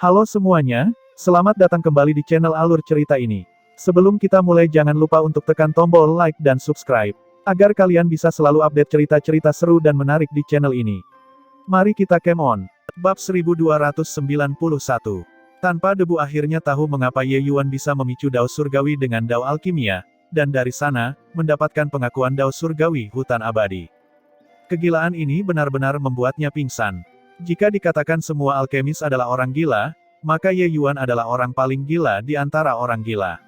Halo semuanya, selamat datang kembali di channel Alur Cerita ini. Sebelum kita mulai jangan lupa untuk tekan tombol like dan subscribe, agar kalian bisa selalu update cerita-cerita seru dan menarik di channel ini. Mari kita game on. Bab 1291. Tanpa debu akhirnya tahu mengapa Ye Yuan bisa memicu dao surgawi dengan dao alkimia, dan dari sana, mendapatkan pengakuan dao surgawi hutan abadi. Kegilaan ini benar-benar membuatnya pingsan. Jika dikatakan semua alkemis adalah orang gila, maka Ye Yuan adalah orang paling gila di antara orang gila.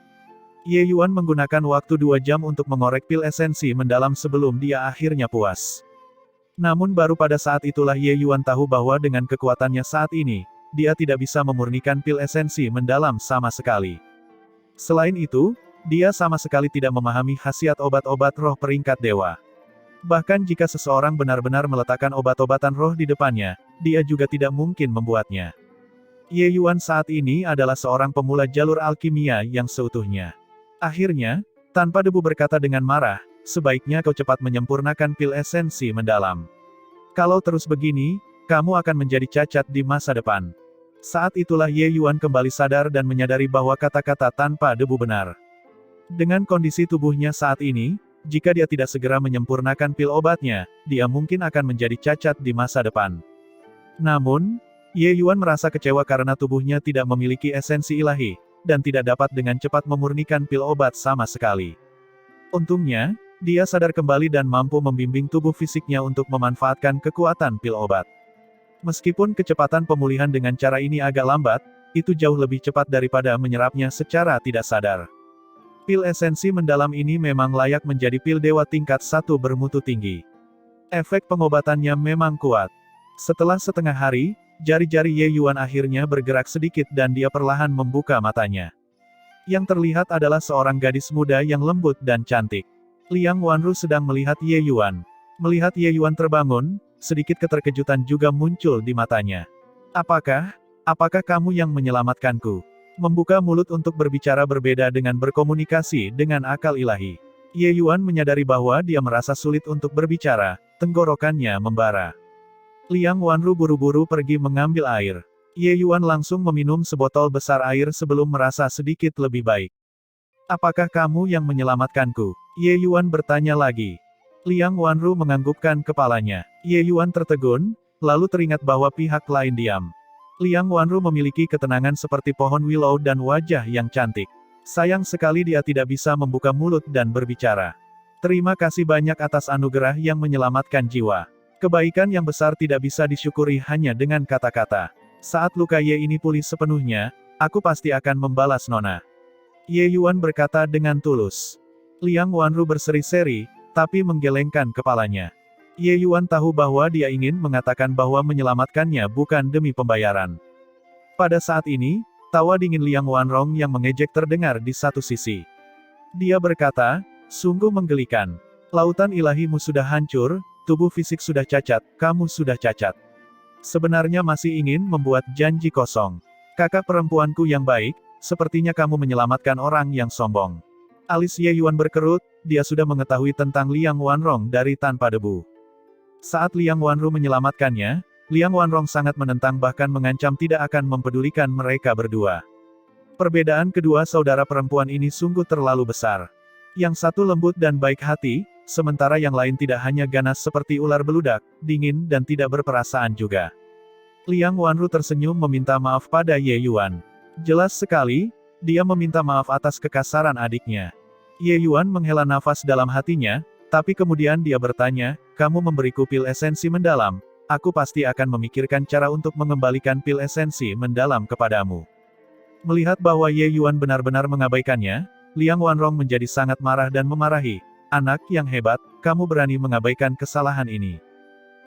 Ye Yuan menggunakan waktu 2 jam untuk mengorek pil esensi mendalam sebelum dia akhirnya puas. Namun baru pada saat itulah Ye Yuan tahu bahwa dengan kekuatannya saat ini, dia tidak bisa memurnikan pil esensi mendalam sama sekali. Selain itu, dia sama sekali tidak memahami khasiat obat-obat roh peringkat dewa. Bahkan jika seseorang benar-benar meletakkan obat-obatan roh di depannya, dia juga tidak mungkin membuatnya. Ye Yuan saat ini adalah seorang pemula jalur alkimia yang seutuhnya. Akhirnya, tanpa debu berkata dengan marah, sebaiknya kau cepat menyempurnakan pil esensi mendalam. Kalau terus begini, kamu akan menjadi cacat di masa depan. Saat itulah Ye Yuan kembali sadar dan menyadari bahwa kata-kata tanpa debu benar. Dengan kondisi tubuhnya saat ini, jika dia tidak segera menyempurnakan pil obatnya, dia mungkin akan menjadi cacat di masa depan. Namun, Ye Yuan merasa kecewa karena tubuhnya tidak memiliki esensi ilahi, dan tidak dapat dengan cepat memurnikan pil obat sama sekali. Untungnya, dia sadar kembali dan mampu membimbing tubuh fisiknya untuk memanfaatkan kekuatan pil obat. Meskipun kecepatan pemulihan dengan cara ini agak lambat, itu jauh lebih cepat daripada menyerapnya secara tidak sadar. Pil esensi mendalam ini memang layak menjadi pil dewa tingkat 1 bermutu tinggi. Efek pengobatannya memang kuat. Setelah setengah hari, jari-jari Ye Yuan akhirnya bergerak sedikit dan dia perlahan membuka matanya. Yang terlihat adalah seorang gadis muda yang lembut dan cantik. Liang Wanru sedang melihat Ye Yuan. Melihat Ye Yuan terbangun, sedikit keterkejutan juga muncul di matanya. Apakah kamu yang menyelamatkanku? Membuka mulut untuk berbicara berbeda dengan berkomunikasi dengan akal ilahi. Ye Yuan menyadari bahwa dia merasa sulit untuk berbicara, tenggorokannya membara. Liang Wanru buru-buru pergi mengambil air. Ye Yuan langsung meminum sebotol besar air sebelum merasa sedikit lebih baik. Apakah kamu yang menyelamatkanku? Ye Yuan bertanya lagi. Liang Wanru menganggukkan kepalanya. Ye Yuan tertegun, lalu teringat bahwa pihak lain diam. Liang Wanru memiliki ketenangan seperti pohon willow dan wajah yang cantik. Sayang sekali dia tidak bisa membuka mulut dan berbicara. Terima kasih banyak atas anugerah yang menyelamatkan jiwa. Kebaikan yang besar tidak bisa disyukuri hanya dengan kata-kata. Saat luka Ye ini pulih sepenuhnya, aku pasti akan membalas Nona. Ye Yuan berkata dengan tulus. Liang Wanru berseri-seri, tapi menggelengkan kepalanya. Ye Yuan tahu bahwa dia ingin mengatakan bahwa menyelamatkannya bukan demi pembayaran. Pada saat ini, tawa dingin Liang Wanrong yang mengejek terdengar di satu sisi. Dia berkata, sungguh menggelikan. Lautan ilahimu sudah hancur, tubuh fisik sudah cacat, kamu sudah cacat. Sebenarnya masih ingin membuat janji kosong. Kakak perempuanku yang baik, sepertinya kamu menyelamatkan orang yang sombong. Alis Ye Yuan berkerut, dia sudah mengetahui tentang Liang Wanrong dari tanpa debu. Saat Liang Wanru menyelamatkannya, Liang Wanrong sangat menentang bahkan mengancam tidak akan mempedulikan mereka berdua. Perbedaan kedua saudara perempuan ini sungguh terlalu besar. Yang satu lembut dan baik hati, sementara yang lain tidak hanya ganas seperti ular beludak, dingin dan tidak berperasaan juga. Liang Wanru tersenyum meminta maaf pada Ye Yuan. Jelas sekali, dia meminta maaf atas kekasaran adiknya. Ye Yuan menghela nafas dalam hatinya, tapi kemudian dia bertanya, kamu memberiku pil esensi mendalam, aku pasti akan memikirkan cara untuk mengembalikan pil esensi mendalam kepadamu. Melihat bahwa Ye Yuan benar-benar mengabaikannya, Liang Wanrong menjadi sangat marah dan memarahi. Anak yang hebat, kamu berani mengabaikan kesalahan ini.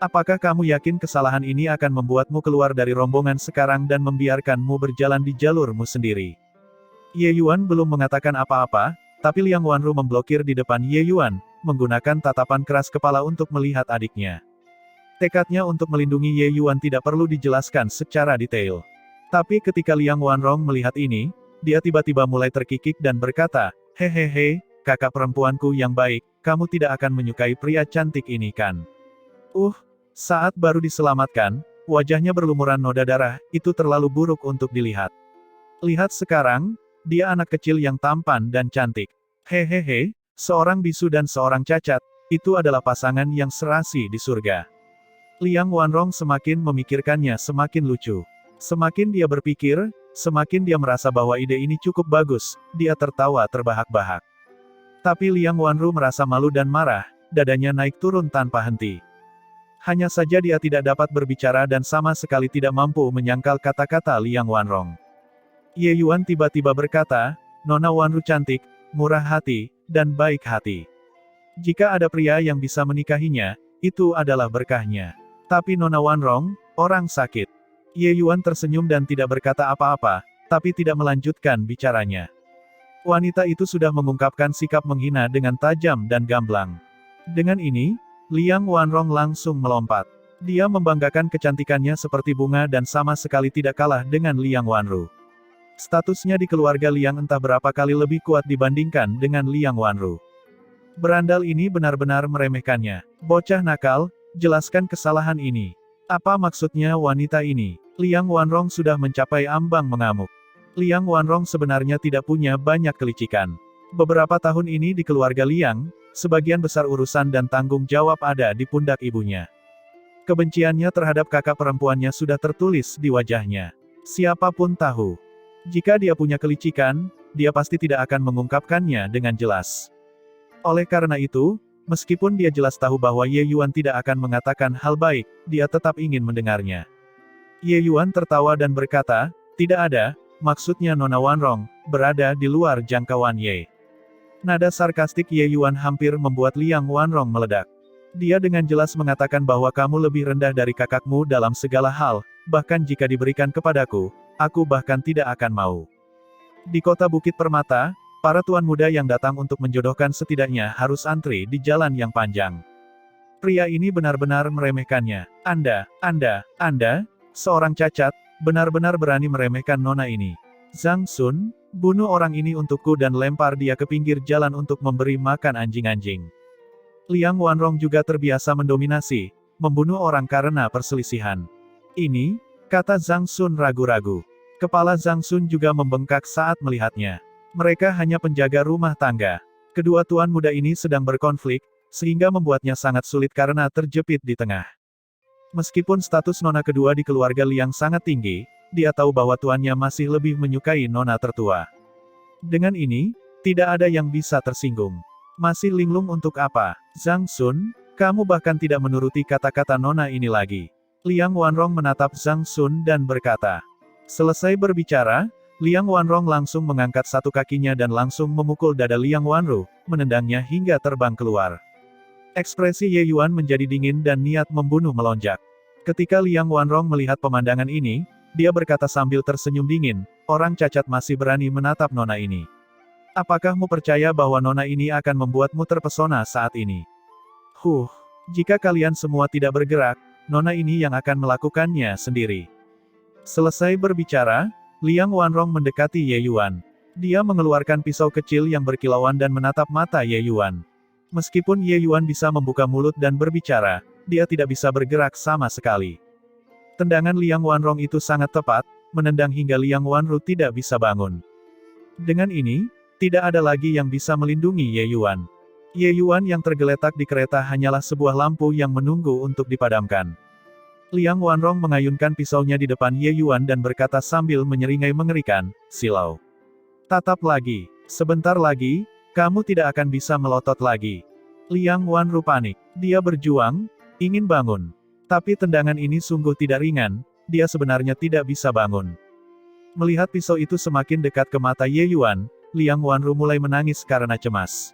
Apakah kamu yakin kesalahan ini akan membuatmu keluar dari rombongan sekarang dan membiarkanmu berjalan di jalurmu sendiri? Ye Yuan belum mengatakan apa-apa, tapi Liang Wanru memblokir di depan Ye Yuan, menggunakan tatapan keras kepala untuk melihat adiknya. Tekadnya untuk melindungi Ye Yuan tidak perlu dijelaskan secara detail. Tapi ketika Liang Wanrong melihat ini, dia tiba-tiba mulai terkikik dan berkata, hehehe, kakak perempuanku yang baik, kamu tidak akan menyukai pria cantik ini kan? Saat baru diselamatkan, Wajahnya berlumuran noda darah, itu terlalu buruk untuk dilihat. Lihat sekarang, dia anak kecil yang tampan dan cantik. Hehehe, seorang bisu dan seorang cacat, itu adalah pasangan yang serasi di surga. Liang Wanrong semakin memikirkannya semakin lucu. Semakin dia berpikir, semakin dia merasa bahwa ide ini cukup bagus, dia tertawa terbahak-bahak. Tapi Liang Wanru merasa malu dan marah, dadanya naik turun tanpa henti. Hanya saja dia tidak dapat berbicara dan sama sekali tidak mampu menyangkal kata-kata Liang Wanrong. Ye Yuan tiba-tiba berkata, "Nona Wanru cantik, murah hati, dan baik hati. Jika ada pria yang bisa menikahinya, itu adalah berkahnya. Tapi Nona Wanrong, orang sakit." Ye Yuan tersenyum dan tidak berkata apa-apa, tapi tidak melanjutkan bicaranya. Wanita itu sudah mengungkapkan sikap menghina dengan tajam dan gamblang. Dengan ini, Liang Wanrong langsung melompat. Dia membanggakan kecantikannya seperti bunga dan sama sekali tidak kalah dengan Liang Wanru. Statusnya di keluarga Liang entah berapa kali lebih kuat dibandingkan dengan Liang Wanru. Berandal ini benar-benar meremehkannya. Bocah nakal, jelaskan kesalahan ini. Apa maksudnya wanita ini? Liang Wanrong sudah mencapai ambang mengamuk. Liang Wanrong sebenarnya tidak punya banyak kelicikan. Beberapa tahun ini di keluarga Liang, sebagian besar urusan dan tanggung jawab ada di pundak ibunya. Kebenciannya terhadap kakak perempuannya sudah tertulis di wajahnya. Siapapun tahu. Jika dia punya kelicikan, dia pasti tidak akan mengungkapkannya dengan jelas. Oleh karena itu, meskipun dia jelas tahu bahwa Ye Yuan tidak akan mengatakan hal baik, dia tetap ingin mendengarnya. Ye Yuan tertawa dan berkata, "Tidak ada, maksudnya Nona Wanrong, berada di luar jangkauan Ye." Nada sarkastik Ye Yuan hampir membuat Liang Wanrong meledak. Dia dengan jelas mengatakan bahwa kamu lebih rendah dari kakakmu dalam segala hal, bahkan jika diberikan kepadaku, aku bahkan tidak akan mau. Di kota Bukit Permata, para tuan muda yang datang untuk menjodohkan setidaknya harus antri di jalan yang panjang. Pria ini benar-benar meremehkannya. Anda, seorang cacat, benar-benar berani meremehkan nona ini. Zhang Sun, bunuh orang ini untukku dan lempar dia ke pinggir jalan untuk memberi makan anjing-anjing. Liang Wanrong juga terbiasa mendominasi, membunuh orang karena perselisihan. Ini, kata Zhang Sun ragu-ragu. Kepala Zhang Sun juga membengkak saat melihatnya. Mereka hanya penjaga rumah tangga. Kedua tuan muda ini sedang berkonflik, sehingga membuatnya sangat sulit karena terjepit di tengah. Meskipun status nona kedua di keluarga Liang sangat tinggi, dia tahu bahwa tuannya masih lebih menyukai nona tertua. Dengan ini, tidak ada yang bisa tersinggung. Masih linglung untuk apa? Zhang Sun, kamu bahkan tidak menuruti kata-kata nona ini lagi. Liang Wanrong menatap Zhang Sun dan berkata. Selesai berbicara, Liang Wanrong langsung mengangkat satu kakinya dan langsung memukul dada Liang Wanru, menendangnya hingga terbang keluar. Ekspresi Ye Yuan menjadi dingin dan niat membunuh melonjak. Ketika Liang Wanrong melihat pemandangan ini, dia berkata sambil tersenyum dingin, orang cacat masih berani menatap nona ini. Apakahmu percaya bahwa nona ini akan membuatmu terpesona saat ini? Jika kalian semua tidak bergerak, nona ini yang akan melakukannya sendiri. Selesai berbicara, Liang Wanrong mendekati Ye Yuan. Dia mengeluarkan pisau kecil yang berkilauan dan menatap mata Ye Yuan. Meskipun Ye Yuan bisa membuka mulut dan berbicara, dia tidak bisa bergerak sama sekali. Tendangan Liang Wanrong itu sangat tepat, menendang hingga Liang Wanru tidak bisa bangun. Dengan ini, tidak ada lagi yang bisa melindungi Ye Yuan. Ye Yuan yang tergeletak di kereta hanyalah sebuah lampu yang menunggu untuk dipadamkan. Liang Wanrong mengayunkan pisaunya di depan Ye Yuan dan berkata sambil menyeringai mengerikan, "Silau. Tatap lagi. Sebentar lagi, kamu tidak akan bisa melotot lagi." Liang Wanru panik. Dia berjuang, ingin bangun. Tapi tendangan ini sungguh tidak ringan, dia sebenarnya tidak bisa bangun. Melihat pisau itu semakin dekat ke mata Ye Yuan, Liang Wanru mulai menangis karena cemas.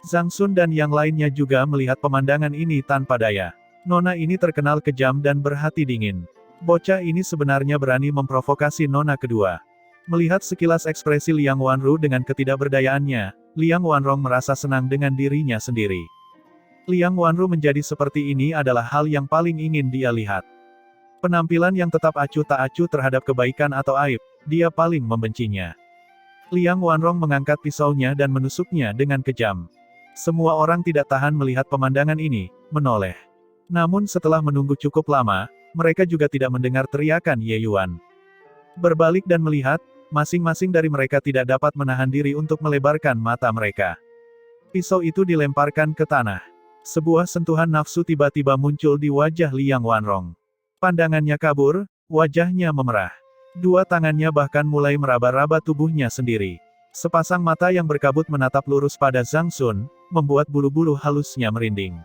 Zhang Sun dan yang lainnya juga melihat pemandangan ini tanpa daya. Nona ini terkenal kejam dan berhati dingin. Bocah ini sebenarnya berani memprovokasi nona kedua. Melihat sekilas ekspresi Liang Wanru dengan ketidakberdayaannya, Liang Wanrong merasa senang dengan dirinya sendiri. Liang Wanru menjadi seperti ini adalah hal yang paling ingin dia lihat. Penampilan yang tetap acuh tak acuh terhadap kebaikan atau aib, dia paling membencinya. Liang Wanrong mengangkat pisaunya dan menusuknya dengan kejam. Semua orang tidak tahan melihat pemandangan ini, menoleh. Namun setelah menunggu cukup lama, mereka juga tidak mendengar teriakan Ye Yuan. Berbalik dan melihat, masing-masing dari mereka tidak dapat menahan diri untuk melebarkan mata mereka. Pisau itu dilemparkan ke tanah. Sebuah sentuhan nafsu tiba-tiba muncul di wajah Liang Wanrong. Pandangannya kabur, wajahnya memerah. Dua tangannya bahkan mulai meraba-raba tubuhnya sendiri. Sepasang mata yang berkabut menatap lurus pada Zhang Sun, membuat bulu-bulu halusnya merinding.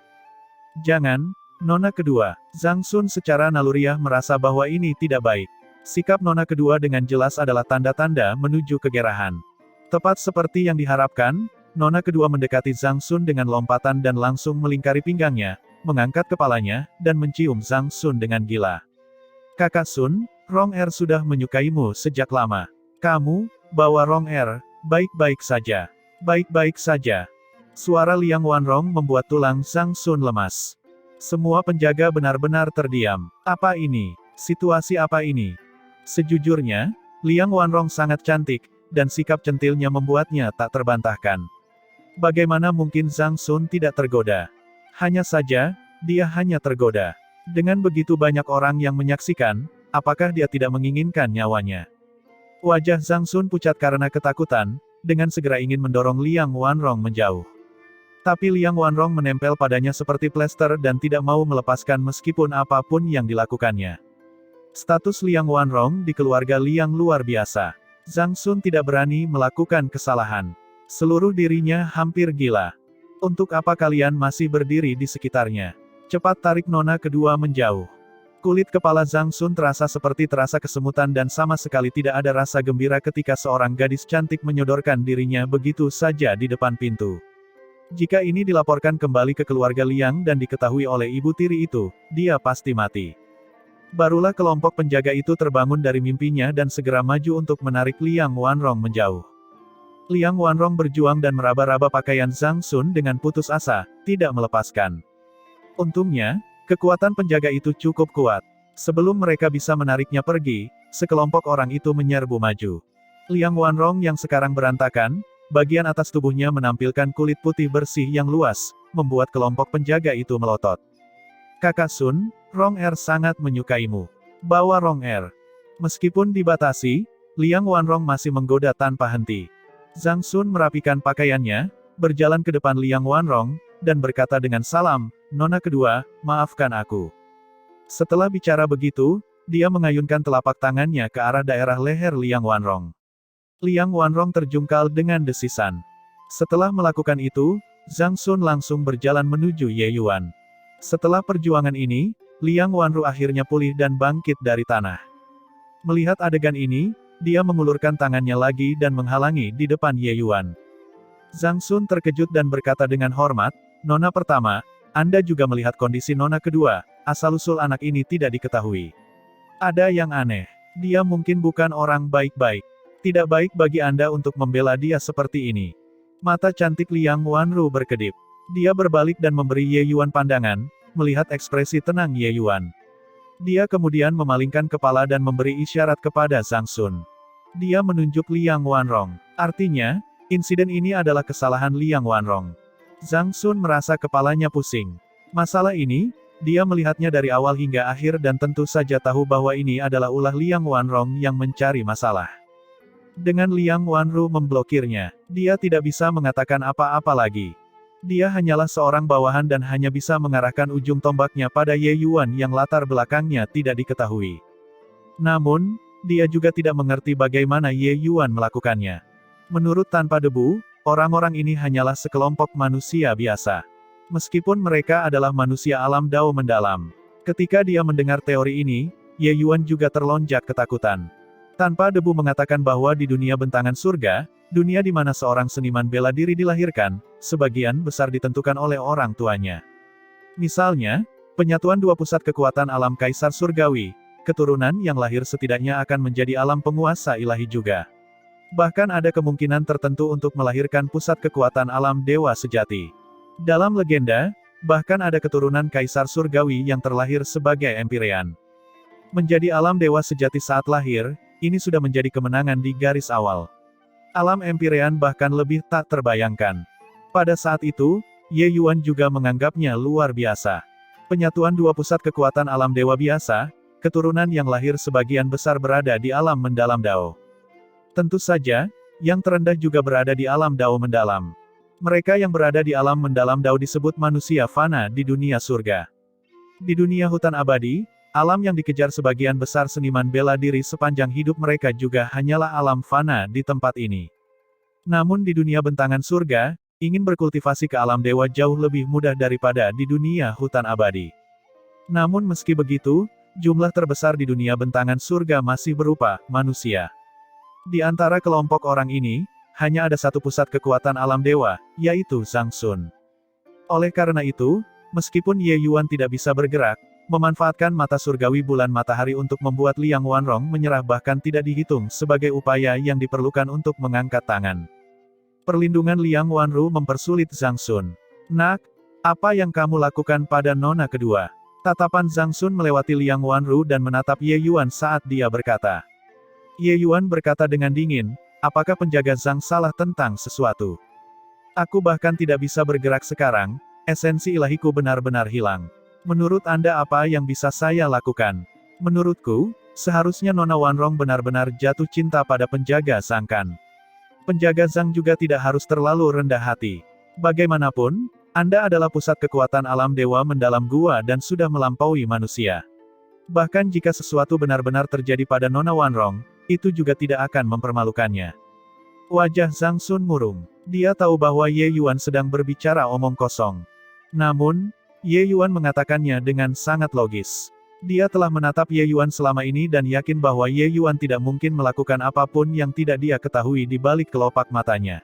Jangan, Nona kedua. Zhang Sun secara naluriah merasa bahwa ini tidak baik. Sikap Nona kedua dengan jelas adalah tanda-tanda menuju kegerahan. Tepat seperti yang diharapkan, Nona kedua mendekati Zhang Sun dengan lompatan dan langsung melingkari pinggangnya, mengangkat kepalanya, dan mencium Zhang Sun dengan gila. Kakak Sun, Rong Er sudah menyukaimu sejak lama. Kamu, bawa Rong Er, baik-baik saja. Baik-baik saja. Suara Liang Wanrong membuat tulang Zhang Sun lemas. Semua penjaga benar-benar terdiam. Apa ini? Situasi apa ini? Sejujurnya, Liang Wanrong sangat cantik, dan sikap centilnya membuatnya tak terbantahkan. Bagaimana mungkin Zhang Sun tidak tergoda? Hanya saja, dia hanya tergoda. Dengan begitu banyak orang yang menyaksikan, apakah dia tidak menginginkan nyawanya? Wajah Zhang Sun pucat karena ketakutan, dengan segera ingin mendorong Liang Wanrong menjauh. Tapi Liang Wanrong menempel padanya seperti plester dan tidak mau melepaskan meskipun apapun yang dilakukannya. Status Liang Wanrong di keluarga Liang luar biasa. Zhang Sun tidak berani melakukan kesalahan. Seluruh dirinya hampir gila. Untuk apa kalian masih berdiri di sekitarnya? Cepat tarik Nona kedua menjauh. Kulit kepala Zhang Sun terasa seperti terasa kesemutan dan sama sekali tidak ada rasa gembira ketika seorang gadis cantik menyodorkan dirinya begitu saja di depan pintu. Jika ini dilaporkan kembali ke keluarga Liang dan diketahui oleh ibu tiri itu, dia pasti mati. Barulah kelompok penjaga itu terbangun dari mimpinya dan segera maju untuk menarik Liang Wanrong menjauh. Liang Wanrong berjuang dan meraba-raba pakaian Zhang Sun dengan putus asa, tidak melepaskan. Untungnya, kekuatan penjaga itu cukup kuat. Sebelum mereka bisa menariknya pergi, sekelompok orang itu menyerbu maju. Liang Wanrong yang sekarang berantakan, bagian atas tubuhnya menampilkan kulit putih bersih yang luas, membuat kelompok penjaga itu melotot. Kakak Sun, Rong Er sangat menyukaimu. Bawa Rong Er. Meskipun dibatasi, Liang Wanrong masih menggoda tanpa henti. Zhang Sun merapikan pakaiannya, berjalan ke depan Liang Wanrong, dan berkata dengan salam, Nona kedua, maafkan aku. Setelah bicara begitu, dia mengayunkan telapak tangannya ke arah daerah leher Liang Wanrong. Liang Wanrong terjungkal dengan desisan. Setelah melakukan itu, Zhang Sun langsung berjalan menuju Ye Yuan. Setelah perjuangan ini, Liang Wanru akhirnya pulih dan bangkit dari tanah. Melihat adegan ini, dia mengulurkan tangannya lagi dan menghalangi di depan Ye Yuan. Zhang Sun terkejut dan berkata dengan hormat, Nona pertama, Anda juga melihat kondisi Nona kedua, asal-usul anak ini tidak diketahui. Ada yang aneh. Dia mungkin bukan orang baik-baik. Tidak baik bagi Anda untuk membela dia seperti ini. Mata cantik Liang Wanru berkedip. Dia berbalik dan memberi Ye Yuan pandangan, melihat ekspresi tenang Ye Yuan. Dia kemudian memalingkan kepala dan memberi isyarat kepada Zhang Sun. Dia menunjuk Liang Wanrong. Artinya, insiden ini adalah kesalahan Liang Wanrong. Zhang Sun merasa kepalanya pusing. Masalah ini, dia melihatnya dari awal hingga akhir dan tentu saja tahu bahwa ini adalah ulah Liang Wanrong yang mencari masalah. Dengan Liang Wanru memblokirnya, dia tidak bisa mengatakan apa-apa lagi. Dia hanyalah seorang bawahan dan hanya bisa mengarahkan ujung tombaknya pada Ye Yuan yang latar belakangnya tidak diketahui. Namun, dia juga tidak mengerti bagaimana Ye Yuan melakukannya. Menurut Tanpa Debu, orang-orang ini hanyalah sekelompok manusia biasa. Meskipun mereka adalah manusia alam Dao mendalam. Ketika dia mendengar teori ini, Ye Yuan juga terlonjak ketakutan. Tanpa Debu mengatakan bahwa di dunia bentangan surga, dunia di mana seorang seniman bela diri dilahirkan, sebagian besar ditentukan oleh orang tuanya. Misalnya, penyatuan dua pusat kekuatan alam Kaisar Surgawi, keturunan yang lahir setidaknya akan menjadi alam penguasa ilahi juga. Bahkan ada kemungkinan tertentu untuk melahirkan pusat kekuatan alam dewa sejati. Dalam legenda, bahkan ada keturunan Kaisar Surgawi yang terlahir sebagai Empyrean. Menjadi alam dewa sejati saat lahir, ini sudah menjadi kemenangan di garis awal. Alam Empyrean bahkan lebih tak terbayangkan. Pada saat itu, Ye Yuan juga menganggapnya luar biasa. Penyatuan dua pusat kekuatan alam dewa biasa, keturunan yang lahir sebagian besar berada di alam mendalam Dao. Tentu saja, yang terendah juga berada di alam Dao mendalam. Mereka yang berada di alam mendalam Dao disebut manusia fana di dunia surga. Di dunia hutan abadi, alam yang dikejar sebagian besar seniman bela diri sepanjang hidup mereka juga hanyalah alam fana di tempat ini. Namun di dunia bentangan surga, ingin berkultivasi ke alam dewa jauh lebih mudah daripada di dunia hutan abadi. Namun meski begitu, jumlah terbesar di dunia bentangan surga masih berupa manusia. Di antara kelompok orang ini, hanya ada satu pusat kekuatan alam dewa, yaitu Zhang Sun. Oleh karena itu, meskipun Ye Yuan tidak bisa bergerak, memanfaatkan mata surgawi bulan matahari untuk membuat Liang Wanrong menyerah bahkan tidak dihitung sebagai upaya yang diperlukan untuk mengangkat tangan. Perlindungan Liang Wanru mempersulit Zhang Sun. Nak, apa yang kamu lakukan pada nona kedua? Tatapan Zhang Sun melewati Liang Wanru dan menatap Ye Yuan saat dia berkata. Ye Yuan berkata dengan dingin, apakah penjaga Zhang salah tentang sesuatu? Aku bahkan tidak bisa bergerak sekarang, esensi ilahiku benar-benar hilang. Menurut Anda apa yang bisa saya lakukan? Menurutku, seharusnya Nona Wanrong benar-benar jatuh cinta pada penjaga Zhang kan. Penjaga Zhang juga tidak harus terlalu rendah hati. Bagaimanapun, Anda adalah pusat kekuatan alam dewa mendalam gua dan sudah melampaui manusia. Bahkan jika sesuatu benar-benar terjadi pada Nona Wanrong, itu juga tidak akan mempermalukannya. Wajah Zhang Sun murung. Dia tahu bahwa Ye Yuan sedang berbicara omong kosong. Namun, Ye Yuan mengatakannya dengan sangat logis. Dia telah menatap Ye Yuan selama ini dan yakin bahwa Ye Yuan tidak mungkin melakukan apapun yang tidak dia ketahui di balik kelopak matanya.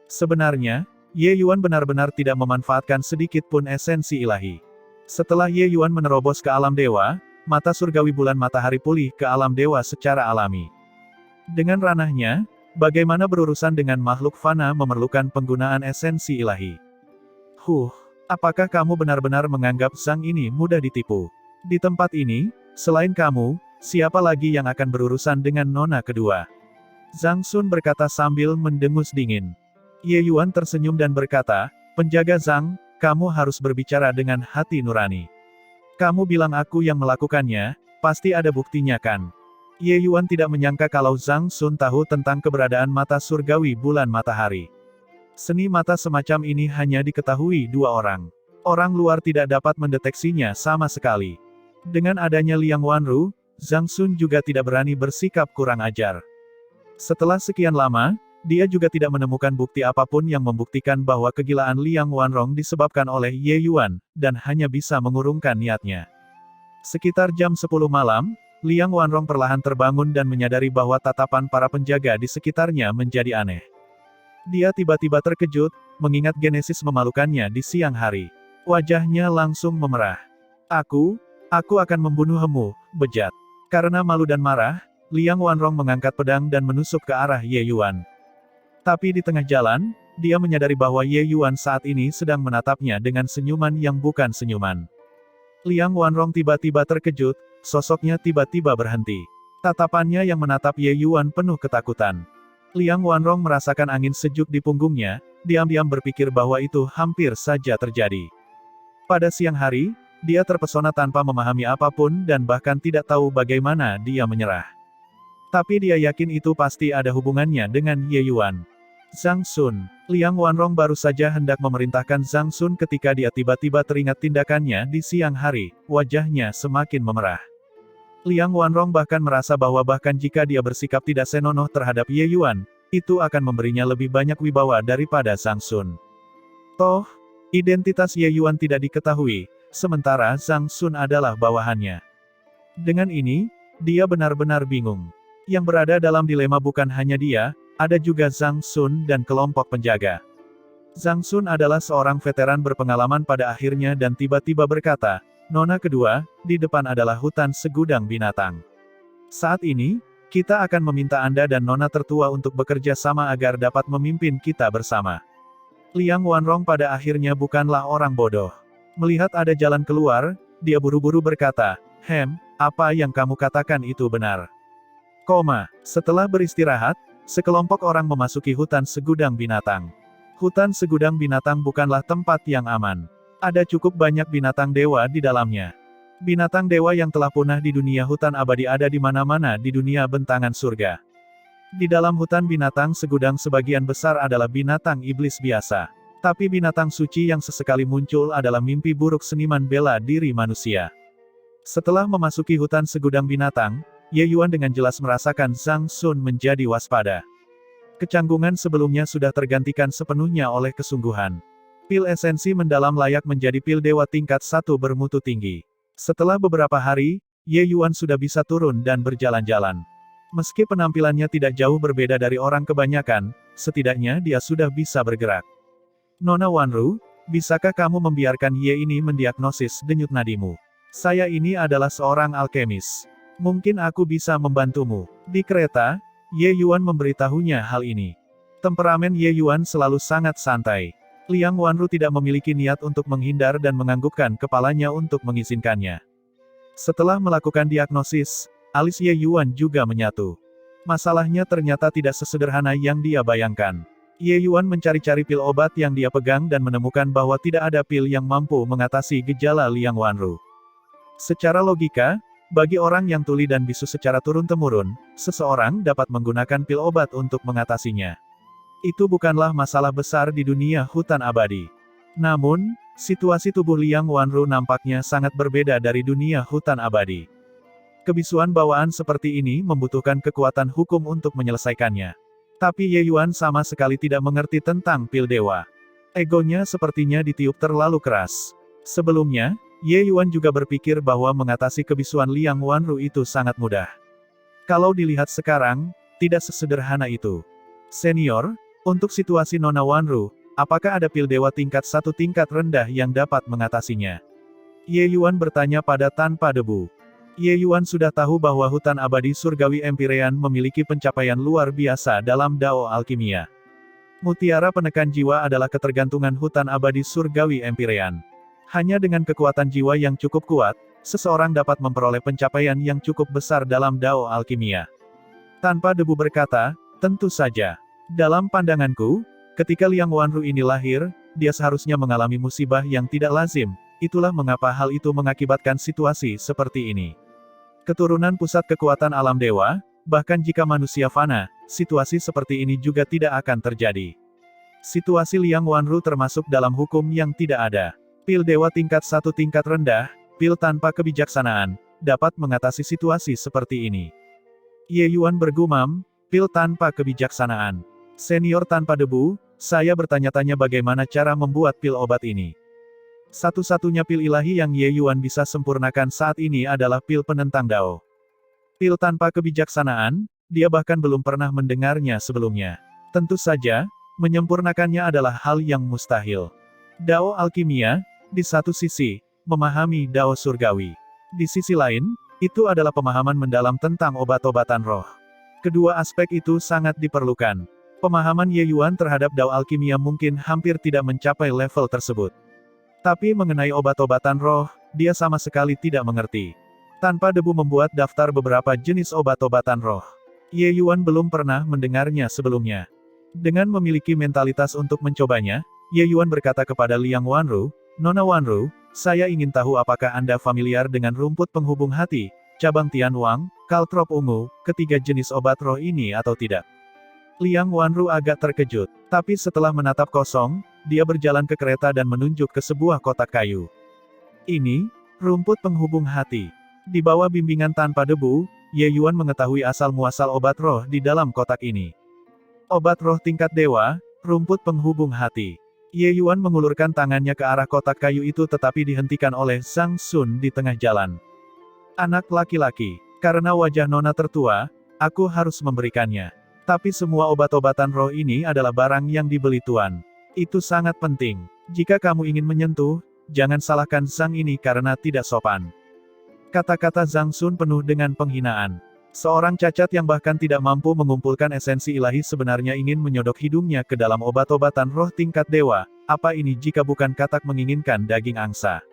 Sebenarnya, Ye Yuan benar-benar tidak memanfaatkan sedikit pun esensi ilahi. Setelah Ye Yuan menerobos ke alam dewa, mata surgawi bulan matahari pulih ke alam dewa secara alami. Dengan ranahnya, bagaimana berurusan dengan makhluk fana memerlukan penggunaan esensi ilahi. Apakah kamu benar-benar menganggap Zhang ini mudah ditipu? Di tempat ini, selain kamu, siapa lagi yang akan berurusan dengan nona kedua? Zhang Sun berkata sambil mendengus dingin. Ye Yuan tersenyum dan berkata, penjaga Zhang, kamu harus berbicara dengan hati nurani. Kamu bilang aku yang melakukannya, pasti ada buktinya kan? Ye Yuan tidak menyangka kalau Zhang Sun tahu tentang keberadaan mata surgawi bulan matahari. Seni mata semacam ini hanya diketahui dua orang. Orang luar tidak dapat mendeteksinya sama sekali. Dengan adanya Liang Wanru, Zhang Sun juga tidak berani bersikap kurang ajar. Setelah sekian lama, dia juga tidak menemukan bukti apapun yang membuktikan bahwa kegilaan Liang Wanrong disebabkan oleh Ye Yuan, dan hanya bisa mengurungkan niatnya. Sekitar jam 10 malam, Liang Wanrong perlahan terbangun dan menyadari bahwa tatapan para penjaga di sekitarnya menjadi aneh. Dia tiba-tiba terkejut, mengingat genesis memalukannya di siang hari. Wajahnya langsung memerah. Aku akan membunuhmu, bejat. Karena malu dan marah, Liang Wanrong mengangkat pedang dan menusuk ke arah Ye Yuan. Tapi di tengah jalan, dia menyadari bahwa Ye Yuan saat ini sedang menatapnya dengan senyuman yang bukan senyuman. Liang Wanrong tiba-tiba terkejut, sosoknya tiba-tiba berhenti. Tatapannya yang menatap Ye Yuan penuh ketakutan. Liang Wanrong merasakan angin sejuk di punggungnya, diam-diam berpikir bahwa itu hampir saja terjadi. Pada siang hari, dia terpesona tanpa memahami apapun dan bahkan tidak tahu bagaimana dia menyerah. Tapi dia yakin itu pasti ada hubungannya dengan Ye Yuan. Zhang Sun. Liang Wanrong baru saja hendak memerintahkan Zhang Sun ketika dia tiba-tiba teringat tindakannya di siang hari, wajahnya semakin memerah. Liang Wanrong bahkan merasa bahwa bahkan jika dia bersikap tidak senonoh terhadap Ye Yuan, itu akan memberinya lebih banyak wibawa daripada Zhang Sun. Toh, identitas Ye Yuan tidak diketahui, sementara Zhang Sun adalah bawahannya. Dengan ini, dia benar-benar bingung. Yang berada dalam dilema bukan hanya dia, ada juga Zhang Sun dan kelompok penjaga. Zhang Sun adalah seorang veteran berpengalaman pada akhirnya dan tiba-tiba berkata, Nona kedua, di depan adalah hutan segudang binatang. Saat ini, kita akan meminta Anda dan Nona tertua untuk bekerja sama agar dapat memimpin kita bersama. Liang Wanrong pada akhirnya bukanlah orang bodoh. Melihat ada jalan keluar, dia buru-buru berkata, apa yang kamu katakan itu benar. Setelah beristirahat, sekelompok orang memasuki hutan segudang binatang. Hutan segudang binatang bukanlah tempat yang aman. Ada cukup banyak binatang dewa di dalamnya. Binatang dewa yang telah punah di dunia hutan abadi ada di mana-mana di dunia bentangan surga. Di dalam hutan binatang segudang sebagian besar adalah binatang iblis biasa. Tapi binatang suci yang sesekali muncul adalah mimpi buruk seniman bela diri manusia. Setelah memasuki hutan segudang binatang, Ye Yuan dengan jelas merasakan Zhang Sun menjadi waspada. Kecanggungan sebelumnya sudah tergantikan sepenuhnya oleh kesungguhan. Pil esensi mendalam layak menjadi pil dewa tingkat 1 bermutu tinggi. Setelah beberapa hari, Ye Yuan sudah bisa turun dan berjalan-jalan. Meski penampilannya tidak jauh berbeda dari orang kebanyakan, setidaknya dia sudah bisa bergerak. Nona Wanru, bisakah kamu membiarkan Ye ini mendiagnosis denyut nadimu? Saya ini adalah seorang alkemis. Mungkin aku bisa membantumu. Di kereta, Ye Yuan memberitahunya hal ini. Temperamen Ye Yuan selalu sangat santai. Liang Wanru tidak memiliki niat untuk menghindar dan menganggukkan kepalanya untuk mengizinkannya. Setelah melakukan diagnosis, alis Ye Yuan juga menyatu. Masalahnya ternyata tidak sesederhana yang dia bayangkan. Ye Yuan mencari-cari pil obat yang dia pegang dan menemukan bahwa tidak ada pil yang mampu mengatasi gejala Liang Wanru. Secara logika, bagi orang yang tuli dan bisu secara turun-temurun, seseorang dapat menggunakan pil obat untuk mengatasinya. Itu bukanlah masalah besar di dunia hutan abadi. Namun, situasi tubuh Liang Wanru nampaknya sangat berbeda dari dunia hutan abadi. Kebisuan bawaan seperti ini membutuhkan kekuatan hukum untuk menyelesaikannya. Tapi Ye Yuan sama sekali tidak mengerti tentang pil dewa. Egonya sepertinya ditiup terlalu keras. Sebelumnya, Ye Yuan juga berpikir bahwa mengatasi kebisuan Liang Wanru itu sangat mudah. Kalau dilihat sekarang, tidak sesederhana itu. Senior, untuk situasi Nona Wanru, apakah ada pil dewa tingkat 1 tingkat rendah yang dapat mengatasinya? Ye Yuan bertanya pada Tanpa Debu. Ye Yuan sudah tahu bahwa hutan abadi surgawi Empyrean memiliki pencapaian luar biasa dalam Dao Alkimia. Mutiara penekan jiwa adalah ketergantungan hutan abadi surgawi Empyrean. Hanya dengan kekuatan jiwa yang cukup kuat, seseorang dapat memperoleh pencapaian yang cukup besar dalam Dao Alkimia. Tanpa Debu berkata, tentu saja. Dalam pandanganku, ketika Liang Wanru ini lahir, dia seharusnya mengalami musibah yang tidak lazim, itulah mengapa hal itu mengakibatkan situasi seperti ini. Keturunan pusat kekuatan alam dewa, bahkan jika manusia fana, situasi seperti ini juga tidak akan terjadi. Situasi Liang Wanru termasuk dalam hukum yang tidak ada. Pil dewa tingkat 1 tingkat rendah, pil tanpa kebijaksanaan, dapat mengatasi situasi seperti ini. Ye Yuan bergumam, pil tanpa kebijaksanaan. Senior Tanpa Debu, saya bertanya-tanya bagaimana cara membuat pil obat ini. Satu-satunya pil ilahi yang Ye Yuan bisa sempurnakan saat ini adalah pil penentang Dao. Pil tanpa kebijaksanaan, dia bahkan belum pernah mendengarnya sebelumnya. Tentu saja, menyempurnakannya adalah hal yang mustahil. Dao Alkimia, di satu sisi, memahami Dao Surgawi. Di sisi lain, itu adalah pemahaman mendalam tentang obat-obatan roh. Kedua aspek itu sangat diperlukan. Pemahaman Ye Yuan terhadap Dao Alkimia mungkin hampir tidak mencapai level tersebut. Tapi mengenai obat-obatan roh, dia sama sekali tidak mengerti. Tanpa Debu membuat daftar beberapa jenis obat-obatan roh. Ye Yuan belum pernah mendengarnya sebelumnya. Dengan memiliki mentalitas untuk mencobanya, Ye Yuan berkata kepada Liang Wanru, Nona Wanru, saya ingin tahu apakah Anda familiar dengan rumput penghubung hati, cabang Tianwang, kaltrop ungu, ketiga jenis obat roh ini atau tidak. Liang Wanru agak terkejut, tapi setelah menatap kosong, dia berjalan ke kereta dan menunjuk ke sebuah kotak kayu. Ini, rumput penghubung hati. Di bawah bimbingan Tanpa Debu, Ye Yuan mengetahui asal-muasal obat roh di dalam kotak ini. Obat roh tingkat dewa, rumput penghubung hati. Ye Yuan mengulurkan tangannya ke arah kotak kayu itu tetapi dihentikan oleh Zhang Sun di tengah jalan. Anak laki-laki, karena wajah nona tertua, aku harus memberikannya. Tapi semua obat-obatan roh ini adalah barang yang dibeli tuan. Itu sangat penting. Jika kamu ingin menyentuh, jangan salahkan Zhang ini karena tidak sopan. Kata-kata Zhang Sun penuh dengan penghinaan. Seorang cacat yang bahkan tidak mampu mengumpulkan esensi ilahi sebenarnya ingin menyodok hidungnya ke dalam obat-obatan roh tingkat dewa. Apa ini jika bukan katak menginginkan daging angsa?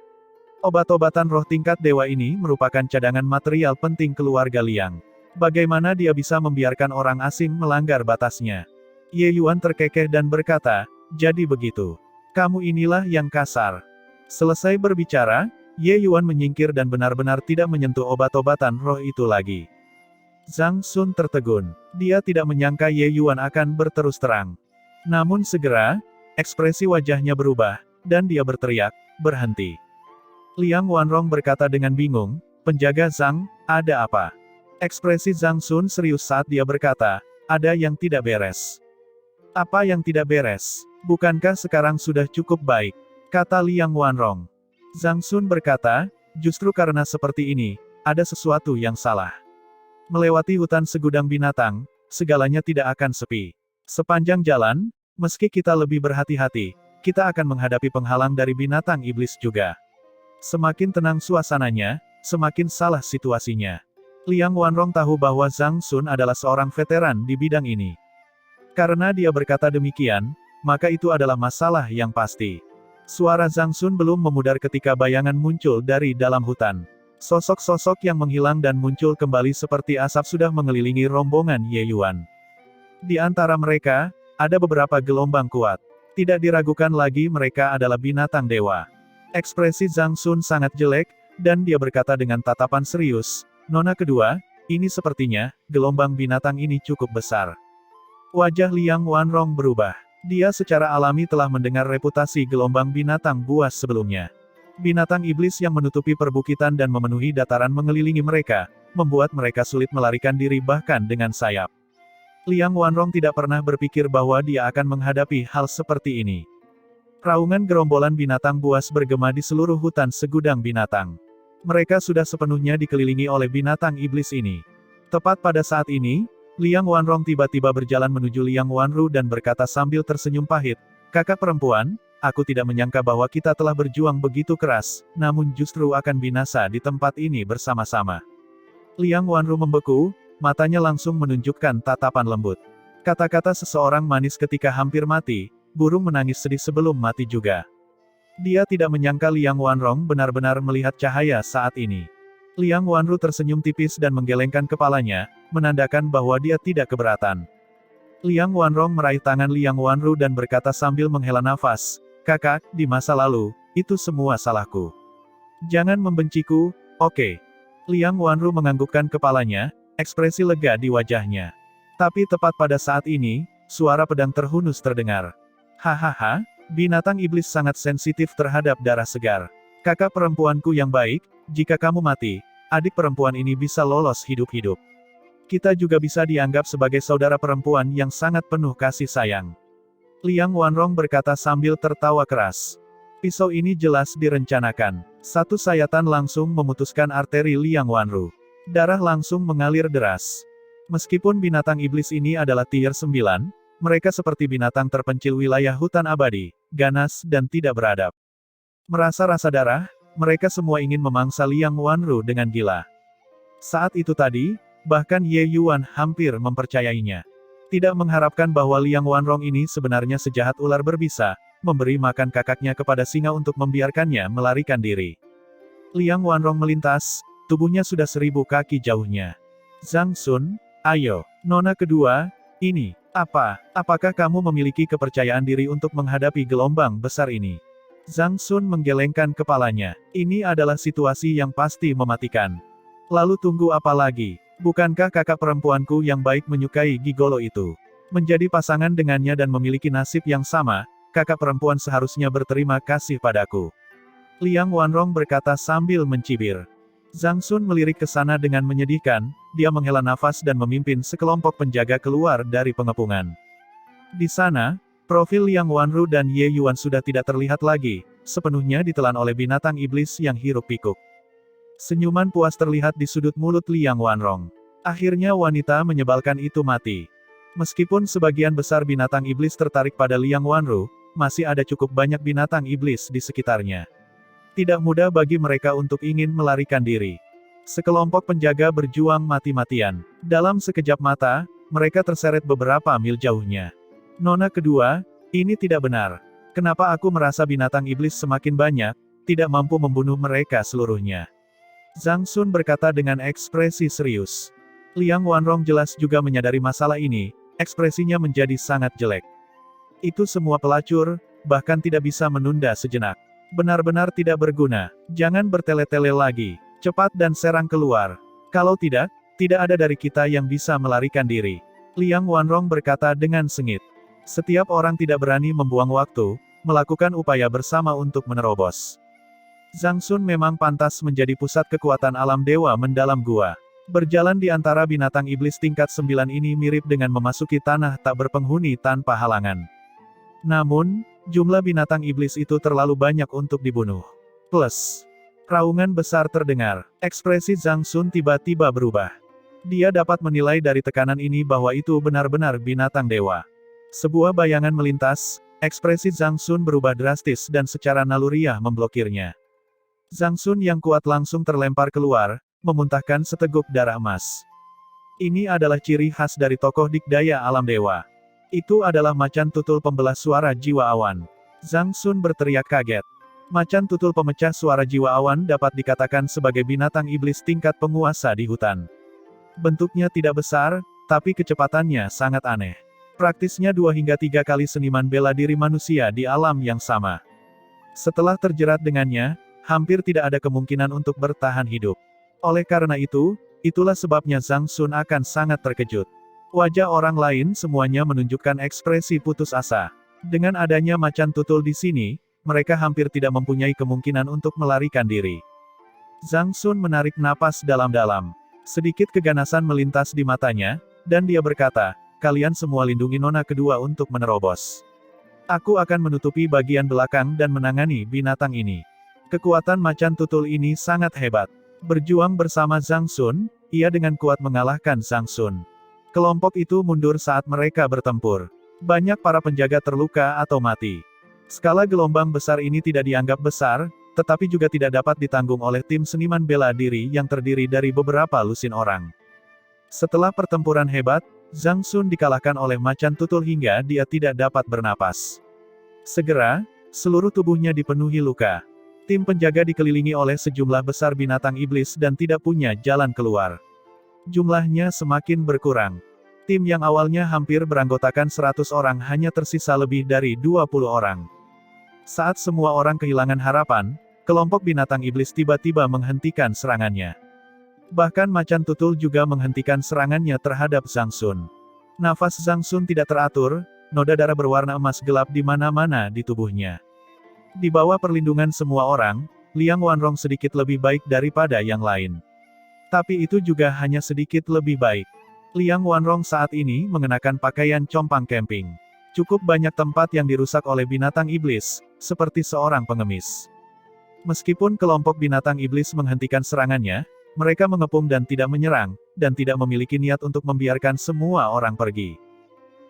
Obat-obatan roh tingkat dewa ini merupakan cadangan material penting keluarga Liang. Bagaimana dia bisa membiarkan orang asing melanggar batasnya? Ye Yuan terkekeh dan berkata, jadi begitu. Kamu inilah yang kasar. Selesai berbicara, Ye Yuan menyingkir dan benar-benar tidak menyentuh obat-obatan roh itu lagi. Zhang Sun tertegun. Dia tidak menyangka Ye Yuan akan berterus terang. Namun segera, ekspresi wajahnya berubah, dan dia berteriak, "Berhenti!" Liang Wanrong berkata dengan bingung, "Penjaga Zhang, ada apa?" Ekspresi Zhang Sun serius saat dia berkata, "Ada yang tidak beres." "Apa yang tidak beres? Bukankah sekarang sudah cukup baik?" kata Liang Wanrong. Zhang Sun berkata, "Justru karena seperti ini, ada sesuatu yang salah. Melewati hutan segudang binatang, segalanya tidak akan sepi. Sepanjang jalan, meski kita lebih berhati-hati, kita akan menghadapi penghalang dari binatang iblis juga." Semakin tenang suasananya, semakin salah situasinya. Liang Wanrong tahu bahwa Zhang Sun adalah seorang veteran di bidang ini. Karena dia berkata demikian, maka itu adalah masalah yang pasti. Suara Zhang Sun belum memudar ketika bayangan muncul dari dalam hutan. Sosok-sosok yang menghilang dan muncul kembali seperti asap sudah mengelilingi rombongan Ye Yuan. Di antara mereka, ada beberapa gelombang kuat. Tidak diragukan lagi mereka adalah binatang dewa. Ekspresi Zhang Sun sangat jelek, dan dia berkata dengan tatapan serius, "Nona kedua, ini sepertinya, gelombang binatang ini cukup besar." Wajah Liang Wanrong berubah. Dia secara alami telah mendengar reputasi gelombang binatang buas sebelumnya. Binatang iblis yang menutupi perbukitan dan memenuhi dataran mengelilingi mereka, membuat mereka sulit melarikan diri bahkan dengan sayap. Liang Wanrong tidak pernah berpikir bahwa dia akan menghadapi hal seperti ini. Raungan gerombolan binatang buas bergema di seluruh hutan segudang binatang. Mereka sudah sepenuhnya dikelilingi oleh binatang iblis ini. Tepat pada saat ini, Liang Wanrong tiba-tiba berjalan menuju Liang Wanru dan berkata sambil tersenyum pahit, "Kakak perempuan, aku tidak menyangka bahwa kita telah berjuang begitu keras, namun justru akan binasa di tempat ini bersama-sama." Liang Wanru membeku, matanya langsung menunjukkan tatapan lembut. Kata-kata seseorang manis ketika hampir mati, burung menangis sedih sebelum mati juga. Dia tidak menyangka Liang Wanrong benar-benar melihat cahaya saat ini. Liang Wanru tersenyum tipis dan menggelengkan kepalanya, menandakan bahwa dia tidak keberatan. Liang Wanrong meraih tangan Liang Wanru dan berkata sambil menghela nafas, "Kakak, di masa lalu, itu semua salahku. Jangan membenciku, oke?" Liang Wanru menganggukkan kepalanya, ekspresi lega di wajahnya. Tapi tepat pada saat ini, suara pedang terhunus terdengar. "Hahaha, binatang iblis sangat sensitif terhadap darah segar. Kakak perempuanku yang baik, jika kamu mati, adik perempuan ini bisa lolos hidup-hidup. Kita juga bisa dianggap sebagai saudara perempuan yang sangat penuh kasih sayang." Liang Wanrong berkata sambil tertawa keras. Pisau ini jelas direncanakan. Satu sayatan langsung memutuskan arteri Liang Wanru. Darah langsung mengalir deras. Meskipun binatang iblis ini adalah tier 9, mereka seperti binatang terpencil wilayah hutan abadi, ganas dan tidak beradab. Merasa rasa darah, mereka semua ingin memangsa Liang Wanru dengan gila. Saat itu tadi, bahkan Ye Yuan hampir mempercayainya. Tidak mengharapkan bahwa Liang Wanrong ini sebenarnya sejahat ular berbisa, memberi makan kakaknya kepada singa untuk membiarkannya melarikan diri. Liang Wanrong melintas, tubuhnya sudah 1000 kaki jauhnya. "Zhang Sun, ayo, nona kedua, ini, apakah kamu memiliki kepercayaan diri untuk menghadapi gelombang besar ini?" Zhang Sun menggelengkan kepalanya. Ini adalah situasi yang pasti mematikan. Lalu tunggu apa lagi? Bukankah kakak perempuanku yang baik menyukai gigolo itu? Menjadi pasangan dengannya dan memiliki nasib yang sama, kakak perempuan seharusnya berterima kasih padaku. Liang Wanrong berkata sambil mencibir. Zhang Sun melirik ke sana dengan menyedihkan, dia menghela nafas dan memimpin sekelompok penjaga keluar dari pengepungan. Di sana, profil Liang Wanru dan Ye Yuan sudah tidak terlihat lagi, sepenuhnya ditelan oleh binatang iblis yang hiruk-pikuk. Senyuman puas terlihat di sudut mulut Liang Wanrong. Akhirnya wanita menyebalkan itu mati. Meskipun sebagian besar binatang iblis tertarik pada Liang Wanru, masih ada cukup banyak binatang iblis di sekitarnya. Tidak mudah bagi mereka untuk ingin melarikan diri. Sekelompok penjaga berjuang mati-matian. Dalam sekejap mata, mereka terseret beberapa mil jauhnya. "Nona kedua, ini tidak benar. Kenapa aku merasa binatang iblis semakin banyak, tidak mampu membunuh mereka seluruhnya?" Zhang Sun berkata dengan ekspresi serius. Liang Wanrong jelas juga menyadari masalah ini, ekspresinya menjadi sangat jelek. Itu semua pelacur, bahkan tidak bisa menunda sejenak. Benar-benar tidak berguna. Jangan bertele-tele lagi. Cepat dan serang keluar. Kalau tidak, tidak ada dari kita yang bisa melarikan diri. Liang Wanrong berkata dengan sengit. Setiap orang tidak berani membuang waktu, melakukan upaya bersama untuk menerobos. Zhang Sun memang pantas menjadi pusat kekuatan alam dewa mendalam gua. Berjalan di antara binatang iblis tingkat 9 ini mirip dengan memasuki tanah tak berpenghuni tanpa halangan. Namun, jumlah binatang iblis itu terlalu banyak untuk dibunuh. Plus, raungan besar terdengar. Ekspresi Zhang Sun tiba-tiba berubah. Dia dapat menilai dari tekanan ini bahwa itu benar-benar binatang dewa. Sebuah bayangan melintas, ekspresi Zhang Sun berubah drastis dan secara naluriah memblokirnya. Zhang Sun yang kuat langsung terlempar keluar, memuntahkan seteguk darah emas. Ini adalah ciri khas dari tokoh dikdaya alam dewa. Itu adalah macan tutul pembelah suara jiwa awan. Zhang Sun berteriak kaget. Macan tutul pemecah suara jiwa awan dapat dikatakan sebagai binatang iblis tingkat penguasa di hutan. Bentuknya tidak besar, tapi kecepatannya sangat aneh. Praktisnya 2 hingga 3 kali seniman bela diri manusia di alam yang sama. Setelah terjerat dengannya, hampir tidak ada kemungkinan untuk bertahan hidup. Oleh karena itu, itulah sebabnya Zhang Sun akan sangat terkejut. Wajah orang lain semuanya menunjukkan ekspresi putus asa. Dengan adanya macan tutul di sini, mereka hampir tidak mempunyai kemungkinan untuk melarikan diri. Zhang Sun menarik napas dalam-dalam. Sedikit keganasan melintas di matanya, dan dia berkata, kalian semua lindungi nona kedua untuk menerobos. Aku akan menutupi bagian belakang dan menangani binatang ini. Kekuatan macan tutul ini sangat hebat. Berjuang bersama Zhang Sun, ia dengan kuat mengalahkan Zhang Sun. Kelompok itu mundur saat mereka bertempur. Banyak para penjaga terluka atau mati. Skala gelombang besar ini tidak dianggap besar, tetapi juga tidak dapat ditanggung oleh tim seniman bela diri yang terdiri dari beberapa lusin orang. Setelah pertempuran hebat, Zhang Sun dikalahkan oleh macan tutul hingga dia tidak dapat bernapas. Segera, seluruh tubuhnya dipenuhi luka. Tim penjaga dikelilingi oleh sejumlah besar binatang iblis dan tidak punya jalan keluar. Jumlahnya semakin berkurang. Tim yang awalnya hampir beranggotakan 100 orang hanya tersisa lebih dari 20 orang. Saat semua orang kehilangan harapan, kelompok binatang iblis tiba-tiba menghentikan serangannya. Bahkan macan tutul juga menghentikan serangannya terhadap Zhang Sun. Nafas Zhang Sun tidak teratur, noda darah berwarna emas gelap di mana-mana di tubuhnya. Di bawah perlindungan semua orang, Liang Wanrong sedikit lebih baik daripada yang lain. Tapi itu juga hanya sedikit lebih baik. Liang Wanrong saat ini mengenakan pakaian compang camping. Cukup banyak tempat yang dirusak oleh binatang iblis, seperti seorang pengemis. Meskipun kelompok binatang iblis menghentikan serangannya, mereka mengepung dan tidak menyerang, dan tidak memiliki niat untuk membiarkan semua orang pergi.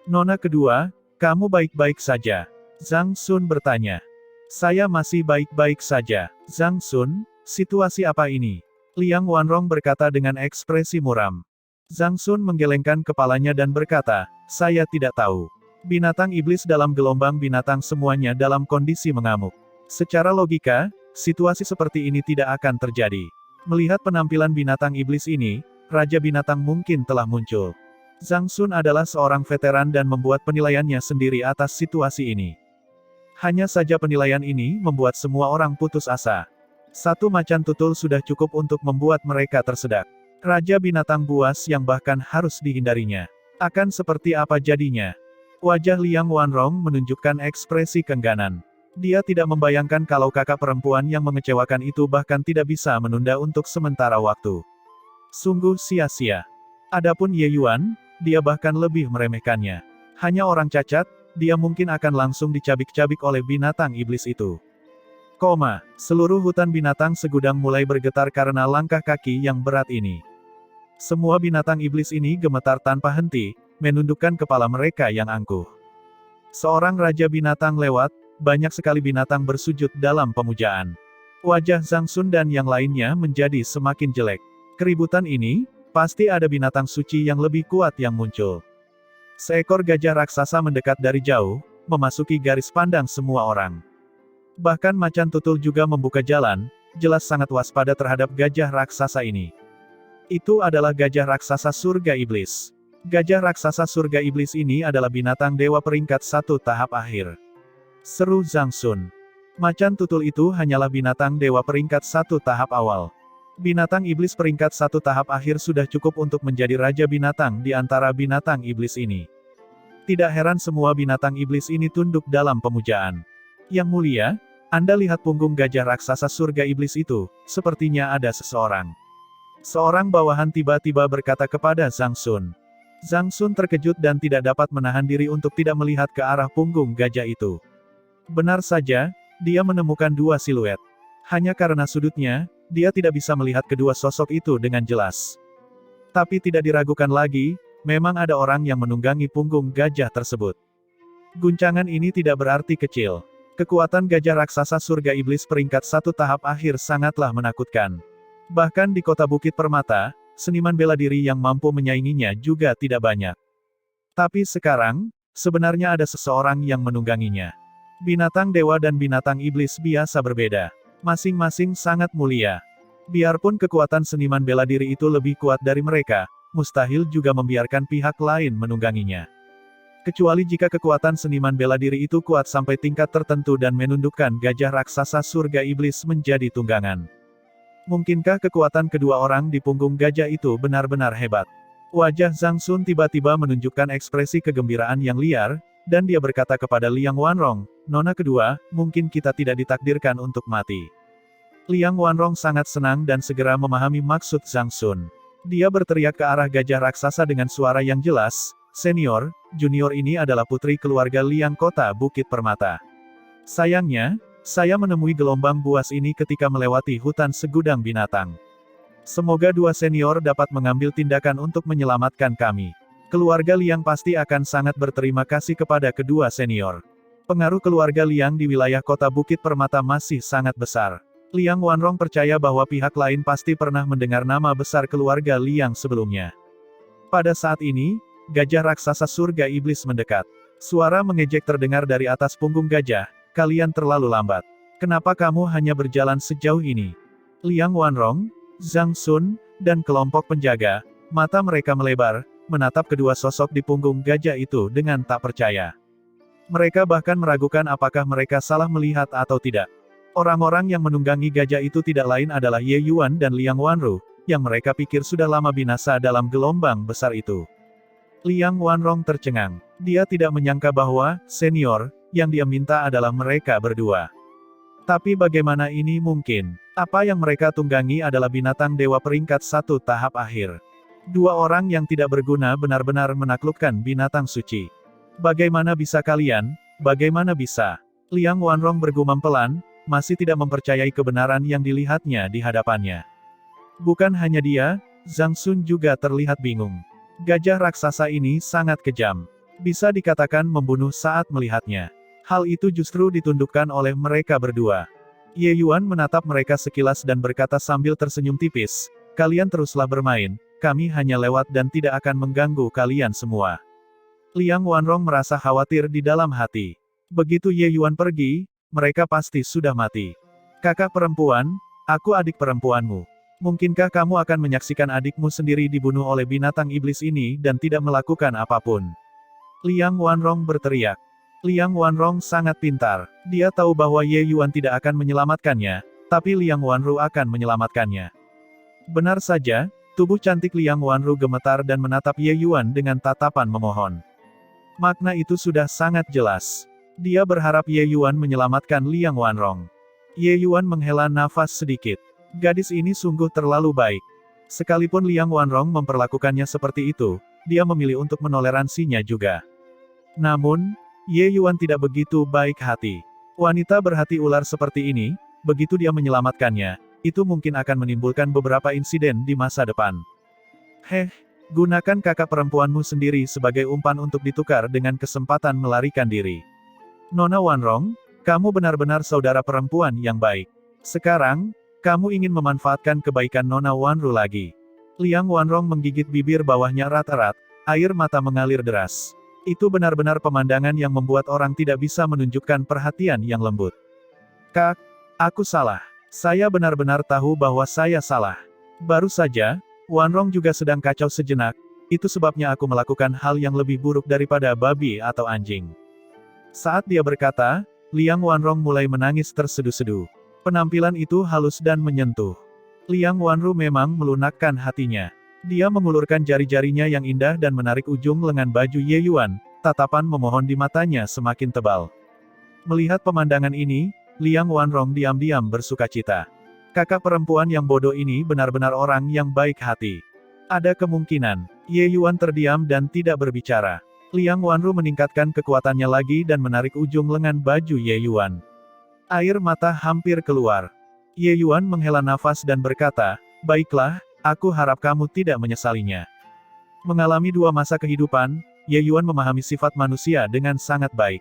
Nona kedua, kamu baik-baik saja? Zhang Sun bertanya. Saya masih baik-baik saja. Zhang Sun, situasi apa ini? Liang Wanrong berkata dengan ekspresi muram. Zhang Sun menggelengkan kepalanya dan berkata, saya tidak tahu. Binatang iblis dalam gelombang binatang semuanya dalam kondisi mengamuk. Secara logika, situasi seperti ini tidak akan terjadi. Melihat penampilan binatang iblis ini, Raja Binatang mungkin telah muncul. Zhang Sun adalah seorang veteran dan membuat penilaiannya sendiri atas situasi ini. Hanya saja penilaian ini membuat semua orang putus asa. Satu macan tutul sudah cukup untuk membuat mereka tersedak. Raja binatang buas yang bahkan harus dihindarinya. Akan seperti apa jadinya? Wajah Liang Wanrong menunjukkan ekspresi kengganan. Dia tidak membayangkan kalau kakak perempuan yang mengecewakan itu bahkan tidak bisa menunda untuk sementara waktu. Sungguh sia-sia. Adapun Ye Yuan, dia bahkan lebih meremehkannya. Hanya orang cacat, dia mungkin akan langsung dicabik-cabik oleh binatang iblis itu. Seluruh hutan binatang segudang mulai bergetar karena langkah kaki yang berat ini. Semua binatang iblis ini gemetar tanpa henti, menundukkan kepala mereka yang angkuh. Seorang raja binatang lewat, banyak sekali binatang bersujud dalam pemujaan. Wajah Zhang Sun dan yang lainnya menjadi semakin jelek. Keributan ini, pasti ada binatang suci yang lebih kuat yang muncul. Seekor gajah raksasa mendekat dari jauh, memasuki garis pandang semua orang. Bahkan macan tutul juga membuka jalan, jelas sangat waspada terhadap gajah raksasa ini. Itu adalah gajah raksasa surga iblis. Gajah raksasa surga iblis ini adalah binatang dewa peringkat 1 tahap akhir. Seru Zhang Sun. Macan tutul itu hanyalah binatang dewa peringkat 1 tahap awal. Binatang iblis peringkat 1 tahap akhir sudah cukup untuk menjadi raja binatang di antara binatang iblis ini. Tidak heran semua binatang iblis ini tunduk dalam pemujaan. Yang mulia, Anda lihat punggung gajah raksasa surga iblis itu, sepertinya ada seseorang. Seorang bawahan tiba-tiba berkata kepada Zhang Sun. Zhang Sun terkejut dan tidak dapat menahan diri untuk tidak melihat ke arah punggung gajah itu. Benar saja, dia menemukan dua siluet. Hanya karena sudutnya, dia tidak bisa melihat kedua sosok itu dengan jelas. Tapi tidak diragukan lagi, memang ada orang yang menunggangi punggung gajah tersebut. Guncangan ini tidak berarti kecil. Kekuatan gajah raksasa surga iblis peringkat 1 tahap akhir sangatlah menakutkan. Bahkan di kota Bukit Permata, seniman bela diri yang mampu menyainginya juga tidak banyak. Tapi sekarang, sebenarnya ada seseorang yang menungganginya. Binatang dewa dan binatang iblis biasa berbeda. Masing-masing sangat mulia. Biarpun kekuatan seniman bela diri itu lebih kuat dari mereka, mustahil juga membiarkan pihak lain menungganginya. Kecuali jika kekuatan seniman bela diri itu kuat sampai tingkat tertentu dan menundukkan gajah raksasa surga iblis menjadi tunggangan. Mungkinkah kekuatan kedua orang di punggung gajah itu benar-benar hebat? Wajah Zhang Sun tiba-tiba menunjukkan ekspresi kegembiraan yang liar, dan dia berkata kepada Liang Wanrong, "Nona kedua, mungkin kita tidak ditakdirkan untuk mati." Liang Wanrong sangat senang dan segera memahami maksud Zhang Sun. Dia berteriak ke arah gajah raksasa dengan suara yang jelas, "Senior, junior ini adalah putri keluarga Liang kota Bukit Permata. Sayangnya, saya menemui gelombang buas ini ketika melewati hutan segudang binatang. Semoga dua senior dapat mengambil tindakan untuk menyelamatkan kami. Keluarga Liang pasti akan sangat berterima kasih kepada kedua senior. Pengaruh keluarga Liang di wilayah kota Bukit Permata masih sangat besar. Liang Wanrong percaya bahwa pihak lain pasti pernah mendengar nama besar keluarga Liang sebelumnya. Pada saat ini, gajah raksasa surga iblis mendekat. Suara mengejek terdengar dari atas punggung gajah, "Kalian terlalu lambat. Kenapa kamu hanya berjalan sejauh ini?" Liang Wanrong, Zhang Sun, dan kelompok penjaga, mata mereka melebar, menatap kedua sosok di punggung gajah itu dengan tak percaya. Mereka bahkan meragukan apakah mereka salah melihat atau tidak. Orang-orang yang menunggangi gajah itu tidak lain adalah Ye Yuan dan Liang Wanru, yang mereka pikir sudah lama binasa dalam gelombang besar itu. Liang Wanrong tercengang. Dia tidak menyangka bahwa, senior, yang dia minta adalah mereka berdua. Tapi bagaimana ini mungkin? Apa yang mereka tunggangi adalah binatang dewa peringkat 1 tahap akhir. Dua orang yang tidak berguna benar-benar menaklukkan binatang suci. Bagaimana bisa kalian? Bagaimana bisa? Liang Wanrong bergumam pelan, masih tidak mempercayai kebenaran yang dilihatnya di hadapannya. Bukan hanya dia, Zhang Sun juga terlihat bingung. Gajah raksasa ini sangat kejam. Bisa dikatakan membunuh saat melihatnya. Hal itu justru ditundukkan oleh mereka berdua. Ye Yuan menatap mereka sekilas dan berkata sambil tersenyum tipis, "Kalian teruslah bermain, kami hanya lewat dan tidak akan mengganggu kalian semua." Liang Wanrong merasa khawatir di dalam hati. Begitu Ye Yuan pergi, mereka pasti sudah mati. "Kakak perempuan, aku adik perempuanmu. Mungkinkah kamu akan menyaksikan adikmu sendiri dibunuh oleh binatang iblis ini dan tidak melakukan apapun?" Liang Wanrong berteriak. Liang Wanrong sangat pintar. Dia tahu bahwa Ye Yuan tidak akan menyelamatkannya, tapi Liang Wanru akan menyelamatkannya. Benar saja, tubuh cantik Liang Wanru gemetar dan menatap Ye Yuan dengan tatapan memohon. Makna itu sudah sangat jelas. Dia berharap Ye Yuan menyelamatkan Liang Wanrong. Ye Yuan menghela nafas sedikit. Gadis ini sungguh terlalu baik. Sekalipun Liang Wanrong memperlakukannya seperti itu, dia memilih untuk menoleransinya juga. Namun, Ye Yuan tidak begitu baik hati. Wanita berhati ular seperti ini, begitu dia menyelamatkannya, itu mungkin akan menimbulkan beberapa insiden di masa depan. Gunakan kakak perempuanmu sendiri sebagai umpan untuk ditukar dengan kesempatan melarikan diri. Nona Wanrong, kamu benar-benar saudara perempuan yang baik. Sekarang, kamu ingin memanfaatkan kebaikan Nona Wanru lagi. Liang Wanrong menggigit bibir bawahnya erat-erat, air mata mengalir deras. Itu benar-benar pemandangan yang membuat orang tidak bisa menunjukkan perhatian yang lembut. "Kak, aku salah. Saya benar-benar tahu bahwa saya salah. Baru saja, Wanrong juga sedang kacau sejenak, itu sebabnya aku melakukan hal yang lebih buruk daripada babi atau anjing." Saat dia berkata, Liang Wanrong mulai menangis terseduh-seduh. Penampilan itu halus dan menyentuh. Liang Wanru memang melunakkan hatinya. Dia mengulurkan jari-jarinya yang indah dan menarik ujung lengan baju Ye Yuan, tatapan memohon di matanya semakin tebal. Melihat pemandangan ini, Liang Wanrong diam-diam bersukacita. Kakak perempuan yang bodoh ini benar-benar orang yang baik hati. Ada kemungkinan, Ye Yuan terdiam dan tidak berbicara. Liang Wanru meningkatkan kekuatannya lagi dan menarik ujung lengan baju Ye Yuan. Air mata hampir keluar. Ye Yuan menghela nafas dan berkata, "Baiklah, aku harap kamu tidak menyesalinya." Mengalami dua masa kehidupan, Ye Yuan memahami sifat manusia dengan sangat baik.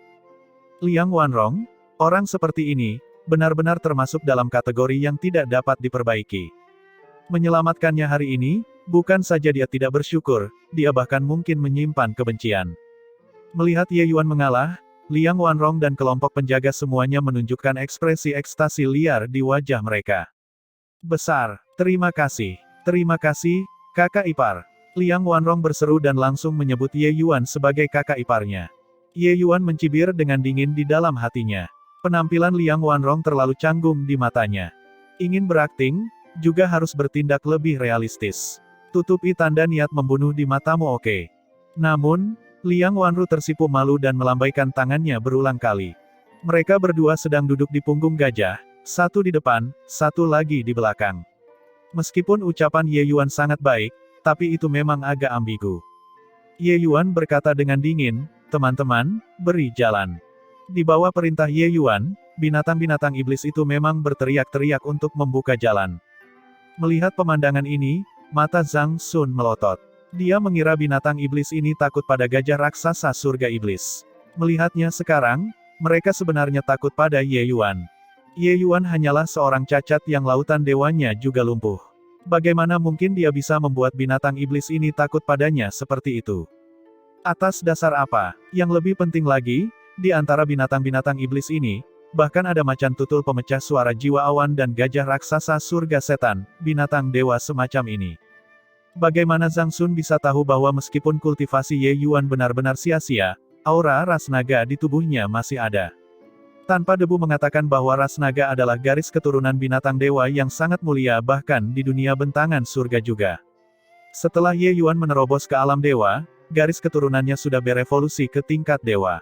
Liang Wanrong, orang seperti ini, benar-benar termasuk dalam kategori yang tidak dapat diperbaiki. Menyelamatkannya hari ini, bukan saja dia tidak bersyukur, dia bahkan mungkin menyimpan kebencian. Melihat Ye Yuan mengalah, Liang Wanrong dan kelompok penjaga semuanya menunjukkan ekspresi ekstasi liar di wajah mereka. "Besar, terima kasih, kakak ipar." Liang Wanrong berseru dan langsung menyebut Ye Yuan sebagai kakak iparnya. Ye Yuan mencibir dengan dingin di dalam hatinya. Penampilan Liang Wanrong terlalu canggung di matanya. Ingin berakting, juga harus bertindak lebih realistis. Tutupi tanda niat membunuh di matamu, oke? Namun, Liang Wanru tersipu malu dan melambaikan tangannya berulang kali. Mereka berdua sedang duduk di punggung gajah, satu di depan, satu lagi di belakang. Meskipun ucapan Ye Yuan sangat baik, tapi itu memang agak ambigu. Ye Yuan berkata dengan dingin, "Teman-teman, beri jalan." Di bawah perintah Ye Yuan, binatang-binatang iblis itu memang berteriak-teriak untuk membuka jalan. Melihat pemandangan ini, mata Zhang Sun melotot. Dia mengira binatang iblis ini takut pada gajah raksasa surga iblis. Melihatnya sekarang, mereka sebenarnya takut pada Ye Yuan. Ye Yuan hanyalah seorang cacat yang lautan dewanya juga lumpuh. Bagaimana mungkin dia bisa membuat binatang iblis ini takut padanya seperti itu? Atas dasar apa? Yang lebih penting lagi, di antara binatang-binatang iblis ini, bahkan ada macan tutul pemecah suara jiwa awan dan gajah raksasa surga setan, binatang dewa semacam ini. Bagaimana Zhang Sun bisa tahu bahwa meskipun kultivasi Ye Yuan benar-benar sia-sia, aura ras naga di tubuhnya masih ada. Tanpa debu mengatakan bahwa ras naga adalah garis keturunan binatang dewa yang sangat mulia bahkan di dunia bentangan surga juga. Setelah Ye Yuan menerobos ke alam dewa, garis keturunannya sudah berevolusi ke tingkat dewa.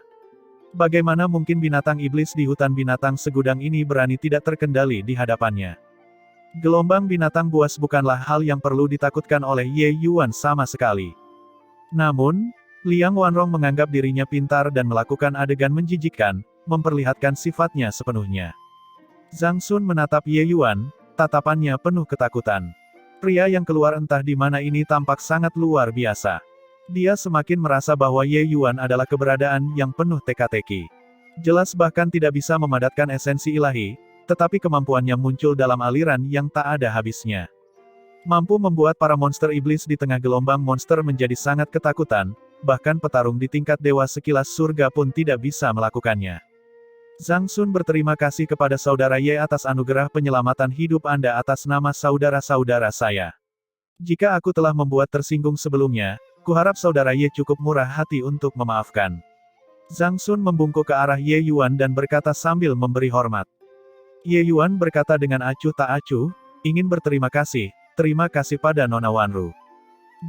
Bagaimana mungkin binatang iblis di hutan binatang segudang ini berani tidak terkendali di hadapannya? Gelombang binatang buas bukanlah hal yang perlu ditakutkan oleh Ye Yuan sama sekali. Namun, Liang Wanrong menganggap dirinya pintar dan melakukan adegan menjijikkan, memperlihatkan sifatnya sepenuhnya. Zhang Sun menatap Ye Yuan, tatapannya penuh ketakutan. Pria yang keluar entah di mana ini tampak sangat luar biasa. Dia semakin merasa bahwa Ye Yuan adalah keberadaan yang penuh teka-teki. Jelas bahkan tidak bisa memadatkan esensi ilahi, tetapi kemampuannya muncul dalam aliran yang tak ada habisnya. Mampu membuat para monster iblis di tengah gelombang monster menjadi sangat ketakutan, bahkan petarung di tingkat dewa sekilas surga pun tidak bisa melakukannya. Zhang Sun berterima kasih kepada saudara Ye atas anugerah penyelamatan hidup Anda atas nama saudara-saudara saya. Jika aku telah membuat tersinggung sebelumnya, kuharap saudara Ye cukup murah hati untuk memaafkan. Zhang Sun membungkuk ke arah Ye Yuan dan berkata sambil memberi hormat. Ye Yuan berkata dengan acuh tak acuh, ingin berterima kasih, terima kasih pada Nona Wanru.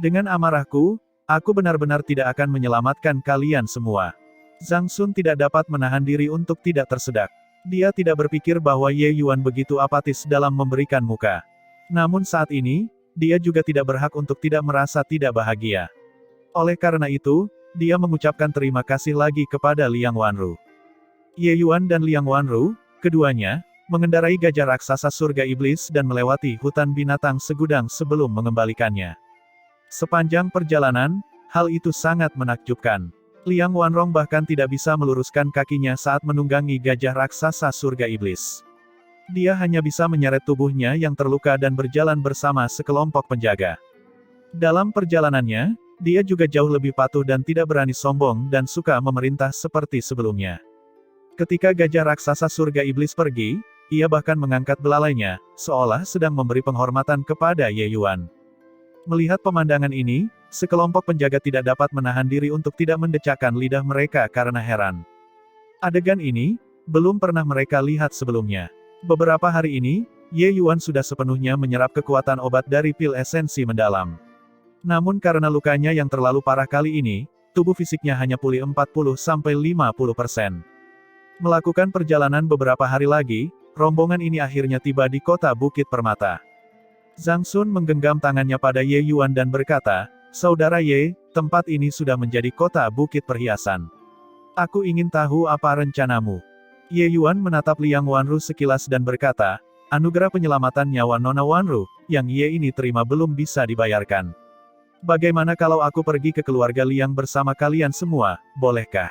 Dengan amarahku, aku benar-benar tidak akan menyelamatkan kalian semua. Zhang Sun tidak dapat menahan diri untuk tidak tersedak. Dia tidak berpikir bahwa Ye Yuan begitu apatis dalam memberikan muka. Namun saat ini, dia juga tidak berhak untuk tidak merasa tidak bahagia. Oleh karena itu, dia mengucapkan terima kasih lagi kepada Liang Wanru. Ye Yuan dan Liang Wanru, keduanya, mengendarai gajah raksasa surga iblis dan melewati hutan binatang segudang sebelum mengembalikannya. Sepanjang perjalanan, hal itu sangat menakjubkan. Liang Wanrong bahkan tidak bisa meluruskan kakinya saat menunggangi gajah raksasa surga iblis. Dia hanya bisa menyeret tubuhnya yang terluka dan berjalan bersama sekelompok penjaga. Dalam perjalanannya, dia juga jauh lebih patuh dan tidak berani sombong dan suka memerintah seperti sebelumnya. Ketika gajah raksasa surga iblis pergi, ia bahkan mengangkat belalainya, seolah sedang memberi penghormatan kepada Ye Yuan. Melihat pemandangan ini, sekelompok penjaga tidak dapat menahan diri untuk tidak mendecakkan lidah mereka karena heran. Adegan ini, belum pernah mereka lihat sebelumnya. Beberapa hari ini, Ye Yuan sudah sepenuhnya menyerap kekuatan obat dari pil esensi mendalam. Namun karena lukanya yang terlalu parah kali ini, tubuh fisiknya hanya pulih 40-50%. Melakukan perjalanan beberapa hari lagi, rombongan ini akhirnya tiba di kota Bukit Permata. Zhang Sun menggenggam tangannya pada Ye Yuan dan berkata, "Saudara Ye, tempat ini sudah menjadi kota Bukit Perhiasan. Aku ingin tahu apa rencanamu." Ye Yuan menatap Liang Wanru sekilas dan berkata, "Anugerah penyelamatan nyawa Nona Wanru, yang Ye ini terima belum bisa dibayarkan. Bagaimana kalau aku pergi ke keluarga Liang bersama kalian semua, bolehkah?"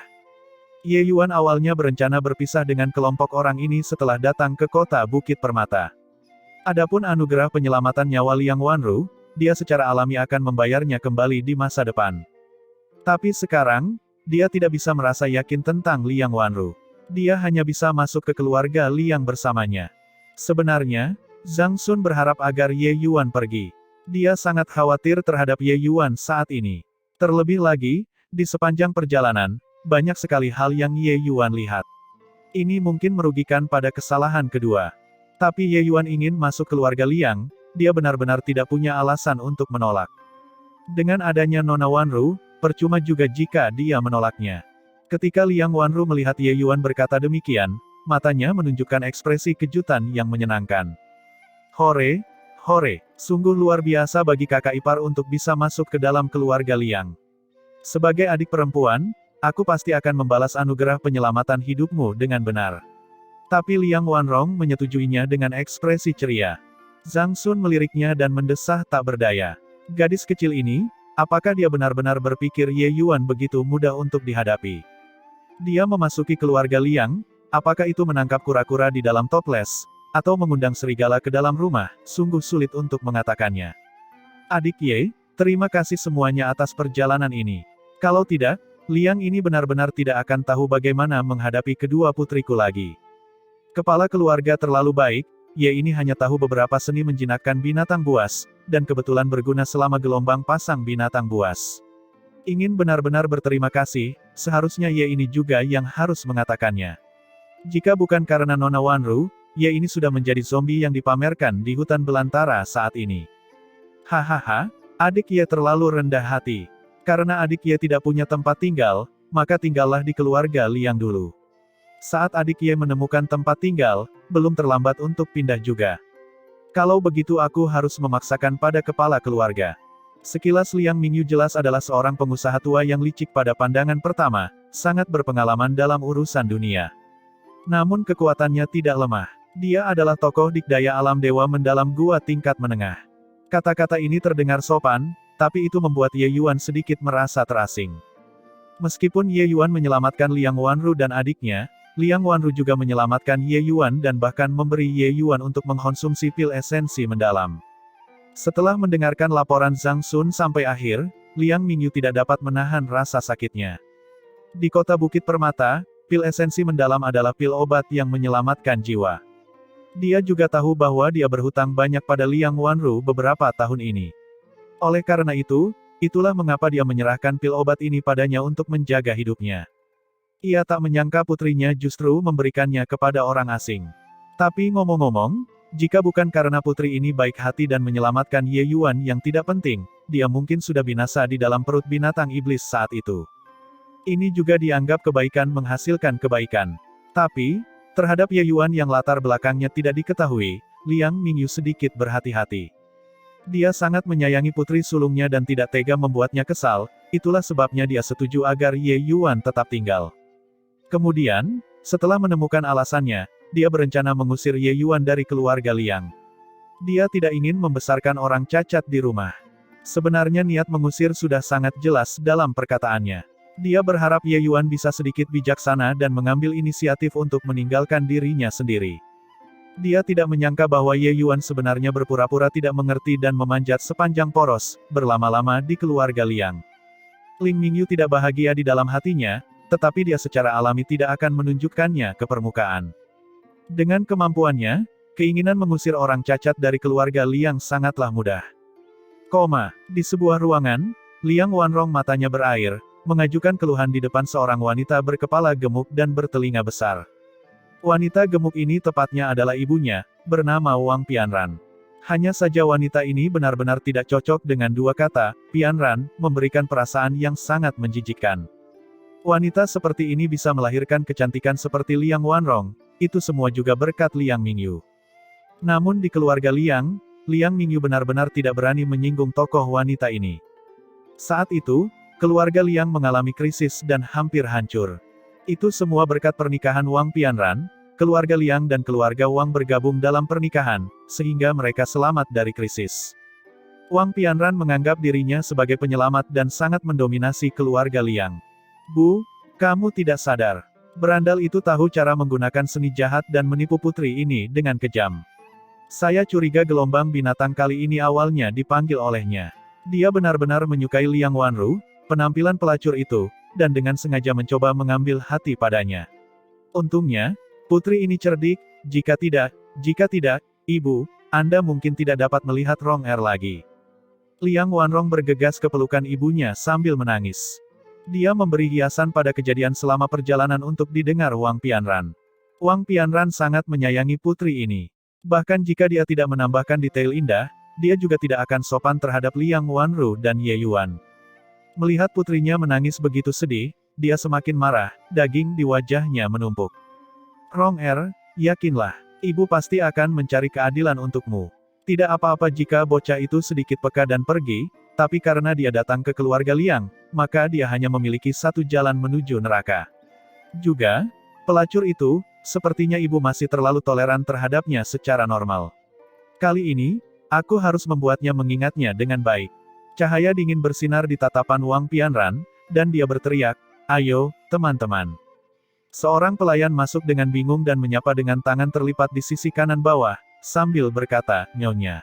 Ye Yuan awalnya berencana berpisah dengan kelompok orang ini setelah datang ke kota Bukit Permata. Adapun anugerah penyelamatan nyawa Liang Wanru, dia secara alami akan membayarnya kembali di masa depan. Tapi sekarang, dia tidak bisa merasa yakin tentang Liang Wanru. Dia hanya bisa masuk ke keluarga Liang bersamanya. Sebenarnya, Zhang Sun berharap agar Ye Yuan pergi. Dia sangat khawatir terhadap Ye Yuan saat ini. Terlebih lagi, di sepanjang perjalanan, banyak sekali hal yang Ye Yuan lihat. Ini mungkin merugikan pada kesalahan kedua. Tapi Ye Yuan ingin masuk keluarga Liang, dia benar-benar tidak punya alasan untuk menolak. Dengan adanya Nona Wanru, percuma juga jika dia menolaknya. Ketika Liang Wanru melihat Ye Yuan berkata demikian, matanya menunjukkan ekspresi kejutan yang menyenangkan. "Hore, hore, sungguh luar biasa bagi kakak ipar untuk bisa masuk ke dalam keluarga Liang. Sebagai adik perempuan, aku pasti akan membalas anugerah penyelamatan hidupmu dengan benar." Tapi Liang Wanrong menyetujuinya dengan ekspresi ceria. Zhang Sun meliriknya dan mendesah tak berdaya. Gadis kecil ini, apakah dia benar-benar berpikir Ye Yuan begitu mudah untuk dihadapi? Dia memasuki keluarga Liang, apakah itu menangkap kura-kura di dalam toples, atau mengundang serigala ke dalam rumah, sungguh sulit untuk mengatakannya. "Adik Ye, terima kasih semuanya atas perjalanan ini. Kalau tidak, Liang ini benar-benar tidak akan tahu bagaimana menghadapi kedua putriku lagi." Kepala keluarga terlalu baik, Ye ini hanya tahu beberapa seni menjinakkan binatang buas, dan kebetulan berguna selama gelombang pasang binatang buas. Ingin benar-benar berterima kasih, seharusnya Ye ini juga yang harus mengatakannya. Jika bukan karena Nona Wanru, Ye ini sudah menjadi zombie yang dipamerkan di hutan belantara saat ini. Hahaha, adik Ye terlalu rendah hati. Karena adik Ye tidak punya tempat tinggal, maka tinggallah di keluarga Liang dulu. Saat adik Ye menemukan tempat tinggal, belum terlambat untuk pindah juga. Kalau begitu aku harus memaksakan pada kepala keluarga. Sekilas Liang Mingyu jelas adalah seorang pengusaha tua yang licik pada pandangan pertama, sangat berpengalaman dalam urusan dunia. Namun kekuatannya tidak lemah. Dia adalah tokoh dikdaya alam dewa mendalam gua tingkat menengah. Kata-kata ini terdengar sopan, tapi itu membuat Ye Yuan sedikit merasa terasing. Meskipun Ye Yuan menyelamatkan Liang Wanru dan adiknya, Liang Wanru juga menyelamatkan Ye Yuan dan bahkan memberi Ye Yuan untuk mengkonsumsi pil esensi mendalam. Setelah mendengarkan laporan Zhang Sun sampai akhir, Liang Mingyu tidak dapat menahan rasa sakitnya. Di kota Bukit Permata, pil esensi mendalam adalah pil obat yang menyelamatkan jiwa. Dia juga tahu bahwa dia berhutang banyak pada Liang Wanru beberapa tahun ini. Oleh karena itu, itulah mengapa dia menyerahkan pil obat ini padanya untuk menjaga hidupnya. Ia tak menyangka putrinya justru memberikannya kepada orang asing. Tapi ngomong-ngomong, jika bukan karena putri ini baik hati dan menyelamatkan Ye Yuan yang tidak penting, dia mungkin sudah binasa di dalam perut binatang iblis saat itu. Ini juga dianggap kebaikan menghasilkan kebaikan. Tapi, terhadap Ye Yuan yang latar belakangnya tidak diketahui, Liang Mingyu sedikit berhati-hati. Dia sangat menyayangi putri sulungnya dan tidak tega membuatnya kesal, itulah sebabnya dia setuju agar Ye Yuan tetap tinggal. Kemudian, setelah menemukan alasannya, dia berencana mengusir Ye Yuan dari keluarga Liang. Dia tidak ingin membesarkan orang cacat di rumah. Sebenarnya niat mengusir sudah sangat jelas dalam perkataannya. Dia berharap Ye Yuan bisa sedikit bijaksana dan mengambil inisiatif untuk meninggalkan dirinya sendiri. Dia tidak menyangka bahwa Ye Yuan sebenarnya berpura-pura tidak mengerti dan memanjat sepanjang poros, berlama-lama di keluarga Liang. Ling Mingyu tidak bahagia di dalam hatinya, tetapi dia secara alami tidak akan menunjukkannya ke permukaan. Dengan kemampuannya, keinginan mengusir orang cacat dari keluarga Liang sangatlah mudah. Di sebuah ruangan, Liang Wanrong matanya berair, mengajukan keluhan di depan seorang wanita berkepala gemuk dan bertelinga besar. Wanita gemuk ini tepatnya adalah ibunya, bernama Wang Pianran. Hanya saja wanita ini benar-benar tidak cocok dengan dua kata, Pianran, memberikan perasaan yang sangat menjijikkan. Wanita seperti ini bisa melahirkan kecantikan seperti Liang Wanrong, itu semua juga berkat Liang Mingyu. Namun di keluarga Liang Mingyu benar-benar tidak berani menyinggung tokoh wanita ini. Saat itu, keluarga Liang mengalami krisis dan hampir hancur. Itu semua berkat pernikahan Wang Pianran, keluarga Liang dan keluarga Wang bergabung dalam pernikahan, sehingga mereka selamat dari krisis. Wang Pianran menganggap dirinya sebagai penyelamat dan sangat mendominasi keluarga Liang. Bu, kamu tidak sadar. Berandal itu tahu cara menggunakan seni jahat dan menipu putri ini dengan kejam. Saya curiga gelombang binatang kali ini awalnya dipanggil olehnya. Dia benar-benar menyukai Liang Wanru, penampilan pelacur itu, dan dengan sengaja mencoba mengambil hati padanya. Untungnya, putri ini cerdik, jika tidak, Ibu, Anda mungkin tidak dapat melihat Rong Er lagi. Liang Wanrong bergegas ke pelukan ibunya sambil menangis. Dia memberi hiasan pada kejadian selama perjalanan untuk didengar Wang Pianran. Wang Pianran sangat menyayangi putri ini. Bahkan jika dia tidak menambahkan detail indah, dia juga tidak akan sopan terhadap Liang Wanru dan Ye Yuan. Melihat putrinya menangis begitu sedih, dia semakin marah, daging di wajahnya menumpuk. Rong Er, yakinlah, ibu pasti akan mencari keadilan untukmu. Tidak apa-apa jika bocah itu sedikit peka dan pergi, tapi karena dia datang ke keluarga Liang, maka dia hanya memiliki satu jalan menuju neraka. Juga, pelacur itu, sepertinya ibu masih terlalu toleran terhadapnya secara normal. Kali ini, aku harus membuatnya mengingatnya dengan baik. Cahaya dingin bersinar di tatapan Wang Pianran, dan dia berteriak, "Ayo, teman-teman." Seorang pelayan masuk dengan bingung dan menyapa dengan tangan terlipat di sisi kanan bawah, sambil berkata, "Nyonya.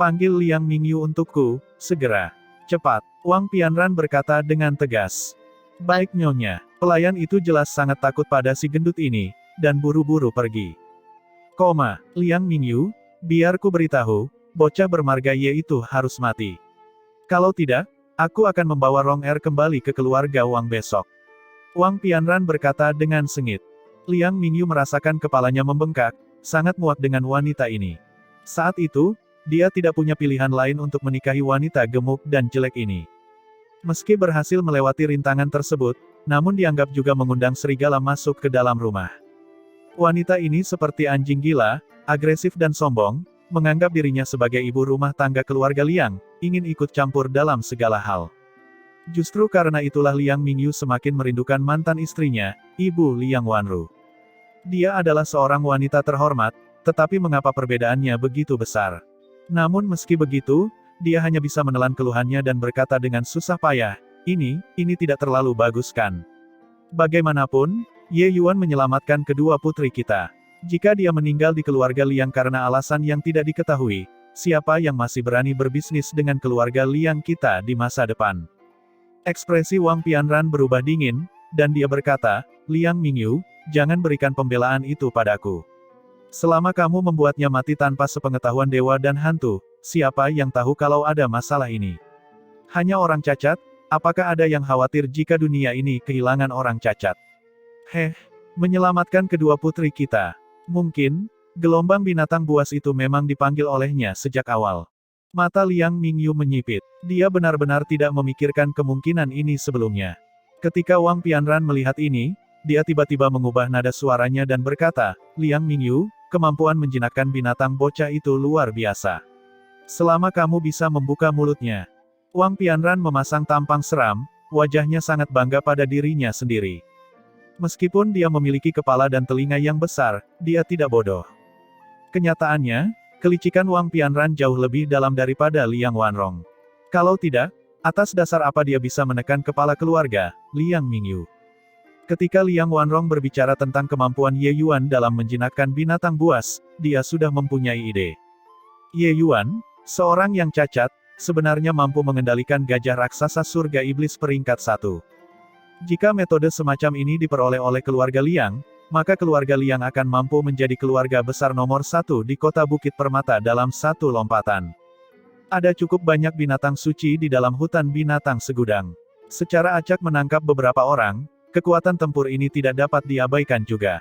Panggil Liang Mingyu untukku, segera. Cepat." Wang Pianran berkata dengan tegas. "Baik Nyonya." Pelayan itu jelas sangat takut pada si gendut ini, dan buru-buru pergi. Liang Mingyu, biar ku beritahu, bocah bermarga Ye itu harus mati. Kalau tidak, aku akan membawa Rong Er kembali ke keluarga Wang besok. Wang Pianran berkata dengan sengit. Liang Mingyu merasakan kepalanya membengkak, sangat muak dengan wanita ini. Saat itu, dia tidak punya pilihan lain untuk menikahi wanita gemuk dan jelek ini. Meski berhasil melewati rintangan tersebut, namun dianggap juga mengundang serigala masuk ke dalam rumah. Wanita ini seperti anjing gila, agresif dan sombong, menganggap dirinya sebagai ibu rumah tangga keluarga Liang, ingin ikut campur dalam segala hal. Justru karena itulah Liang Mingyu semakin merindukan mantan istrinya, Ibu Liang Wanru. Dia adalah seorang wanita terhormat, tetapi mengapa perbedaannya begitu besar? Namun meski begitu, dia hanya bisa menelan keluhannya dan berkata dengan susah payah, ini tidak terlalu bagus kan? Bagaimanapun, Ye Yuan menyelamatkan kedua putri kita. Jika dia meninggal di keluarga Liang karena alasan yang tidak diketahui, siapa yang masih berani berbisnis dengan keluarga Liang kita di masa depan? Ekspresi Wang Pianran berubah dingin, dan dia berkata, "Liang Mingyu, jangan berikan pembelaan itu padaku. Selama kamu membuatnya mati tanpa sepengetahuan dewa dan hantu, siapa yang tahu kalau ada masalah ini? Hanya orang cacat? Apakah ada yang khawatir jika dunia ini kehilangan orang cacat? Menyelamatkan kedua putri kita. Mungkin, gelombang binatang buas itu memang dipanggil olehnya sejak awal." Mata Liang Mingyu menyipit. Dia benar-benar tidak memikirkan kemungkinan ini sebelumnya. Ketika Wang Pianran melihat ini, dia tiba-tiba mengubah nada suaranya dan berkata, "Liang Mingyu, kemampuan menjinakkan binatang bocah itu luar biasa. Selama kamu bisa membuka mulutnya." Wang Pianran memasang tampang seram, wajahnya sangat bangga pada dirinya sendiri. Meskipun dia memiliki kepala dan telinga yang besar, dia tidak bodoh. Kenyataannya, kelicikan Wang Pianran jauh lebih dalam daripada Liang Wanrong. Kalau tidak, atas dasar apa dia bisa menekan kepala keluarga, Liang Mingyu? Ketika Liang Wanrong berbicara tentang kemampuan Ye Yuan dalam menjinakkan binatang buas, dia sudah mempunyai ide. Ye Yuan, seorang yang cacat, sebenarnya mampu mengendalikan gajah raksasa surga iblis peringkat 1. Jika metode semacam ini diperoleh oleh keluarga Liang, maka keluarga Liang akan mampu menjadi keluarga besar nomor 1 di kota Bukit Permata dalam satu lompatan. Ada cukup banyak binatang suci di dalam hutan binatang segudang. Secara acak menangkap beberapa orang, kekuatan tempur ini tidak dapat diabaikan juga.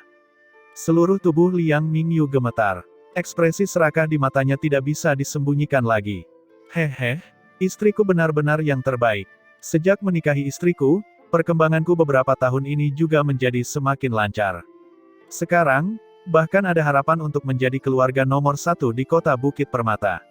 Seluruh tubuh Liang Mingyu gemetar. Ekspresi serakah di matanya tidak bisa disembunyikan lagi. Hehe, istriku benar-benar yang terbaik. Sejak menikahi istriku, perkembanganku beberapa tahun ini juga menjadi semakin lancar. Sekarang, bahkan ada harapan untuk menjadi keluarga nomor satu di kota Bukit Permata.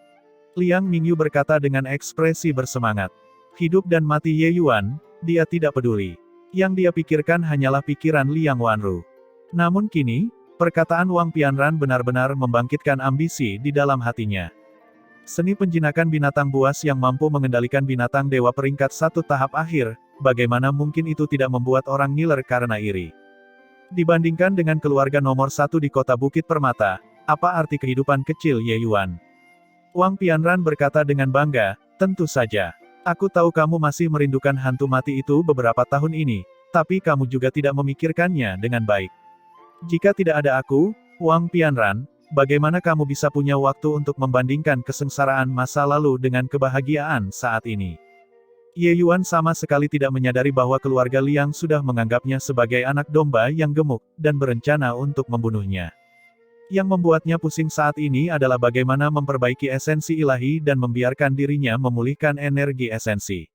Liang Mingyu berkata dengan ekspresi bersemangat. Hidup dan mati Ye Yuan, dia tidak peduli. Yang dia pikirkan hanyalah pikiran Liang Wanru. Namun kini, perkataan Wang Pianran benar-benar membangkitkan ambisi di dalam hatinya. Seni penjinakan binatang buas yang mampu mengendalikan binatang dewa peringkat satu tahap akhir, bagaimana mungkin itu tidak membuat orang ngiler karena iri. Dibandingkan dengan keluarga nomor satu di kota Bukit Permata, apa arti kehidupan kecil Ye Yuan? Wang Pianran berkata dengan bangga, tentu saja. Aku tahu kamu masih merindukan hantu mati itu beberapa tahun ini, tapi kamu juga tidak memikirkannya dengan baik. Jika tidak ada aku, Wang Pianran, bagaimana kamu bisa punya waktu untuk membandingkan kesengsaraan masa lalu dengan kebahagiaan saat ini? Ye Yuan sama sekali tidak menyadari bahwa keluarga Liang sudah menganggapnya sebagai anak domba yang gemuk, dan berencana untuk membunuhnya. Yang membuatnya pusing saat ini adalah bagaimana memperbaiki esensi ilahi dan membiarkan dirinya memulihkan energi esensi.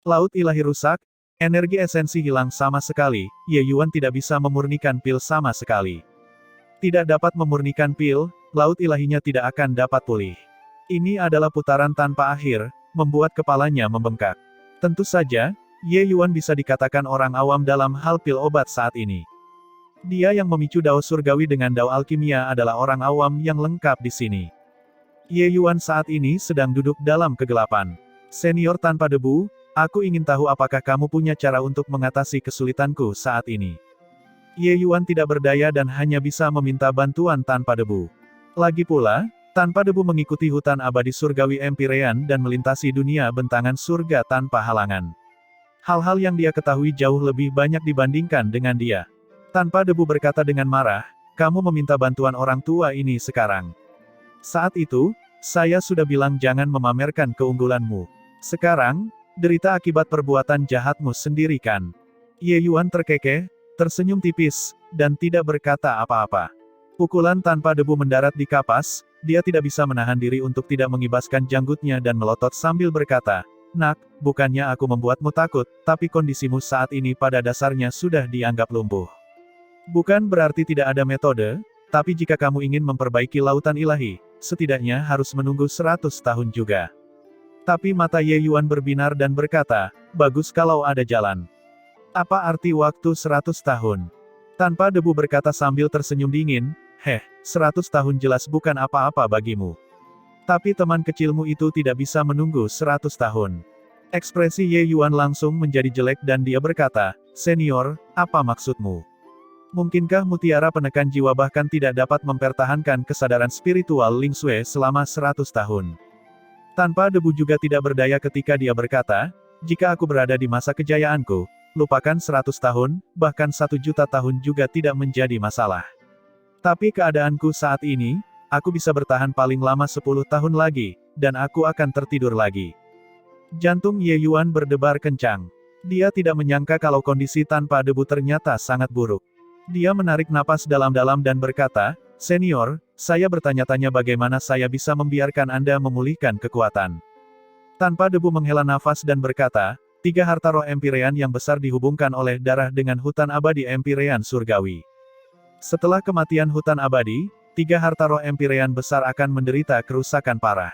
Laut ilahi rusak, energi esensi hilang sama sekali, Ye Yuan tidak bisa memurnikan pil sama sekali. Tidak dapat memurnikan pil, laut ilahinya tidak akan dapat pulih. Ini adalah putaran tanpa akhir, membuat kepalanya membengkak. Tentu saja, Ye Yuan bisa dikatakan orang awam dalam hal pil obat saat ini. Dia yang memicu dao surgawi dengan dao alkimia adalah orang awam yang lengkap di sini. Ye Yuan saat ini sedang duduk dalam kegelapan. Senior tanpa debu, aku ingin tahu apakah kamu punya cara untuk mengatasi kesulitanku saat ini. Ye Yuan tidak berdaya dan hanya bisa meminta bantuan tanpa debu. Lagi pula, tanpa debu mengikuti hutan abadi surgawi Empyrean dan melintasi dunia bentangan surga tanpa halangan. Hal-hal yang dia ketahui jauh lebih banyak dibandingkan dengan dia. Tanpa debu berkata dengan marah, kamu meminta bantuan orang tua ini sekarang. Saat itu, saya sudah bilang jangan memamerkan keunggulanmu. Sekarang, derita akibat perbuatan jahatmu sendiri kan? Ye Yuan terkekeh, tersenyum tipis, dan tidak berkata apa-apa. Pukulan tanpa debu mendarat di kapas, dia tidak bisa menahan diri untuk tidak mengibaskan janggutnya dan melotot sambil berkata, nak, bukannya aku membuatmu takut, tapi kondisimu saat ini pada dasarnya sudah dianggap lumpuh. Bukan berarti tidak ada metode, tapi jika kamu ingin memperbaiki lautan ilahi, setidaknya harus menunggu 100 tahun juga. Tapi mata Ye Yuan berbinar dan berkata, bagus kalau ada jalan. Apa arti waktu 100 tahun? Tanpa debu berkata sambil tersenyum dingin, 100 tahun jelas bukan apa-apa bagimu. Tapi teman kecilmu itu tidak bisa menunggu 100 tahun. Ekspresi Ye Yuan langsung menjadi jelek dan dia berkata, senior, apa maksudmu? Mungkinkah mutiara penekan jiwa bahkan tidak dapat mempertahankan kesadaran spiritual Ling Xue selama 100 tahun? Tanpa debu juga tidak berdaya ketika dia berkata, jika aku berada di masa kejayaanku, lupakan 100 tahun, bahkan 1 juta tahun juga tidak menjadi masalah. Tapi keadaanku saat ini, aku bisa bertahan paling lama 10 tahun lagi, dan aku akan tertidur lagi. Jantung Ye Yuan berdebar kencang. Dia tidak menyangka kalau kondisi tanpa debu ternyata sangat buruk. Dia menarik napas dalam-dalam dan berkata, senior, saya bertanya-tanya bagaimana saya bisa membiarkan Anda memulihkan kekuatan. Tanpa debu menghela nafas dan berkata, 3 harta roh Empyrean yang besar dihubungkan oleh darah dengan hutan abadi Empyrean surgawi. Setelah kematian hutan abadi, 3 harta roh Empyrean besar akan menderita kerusakan parah.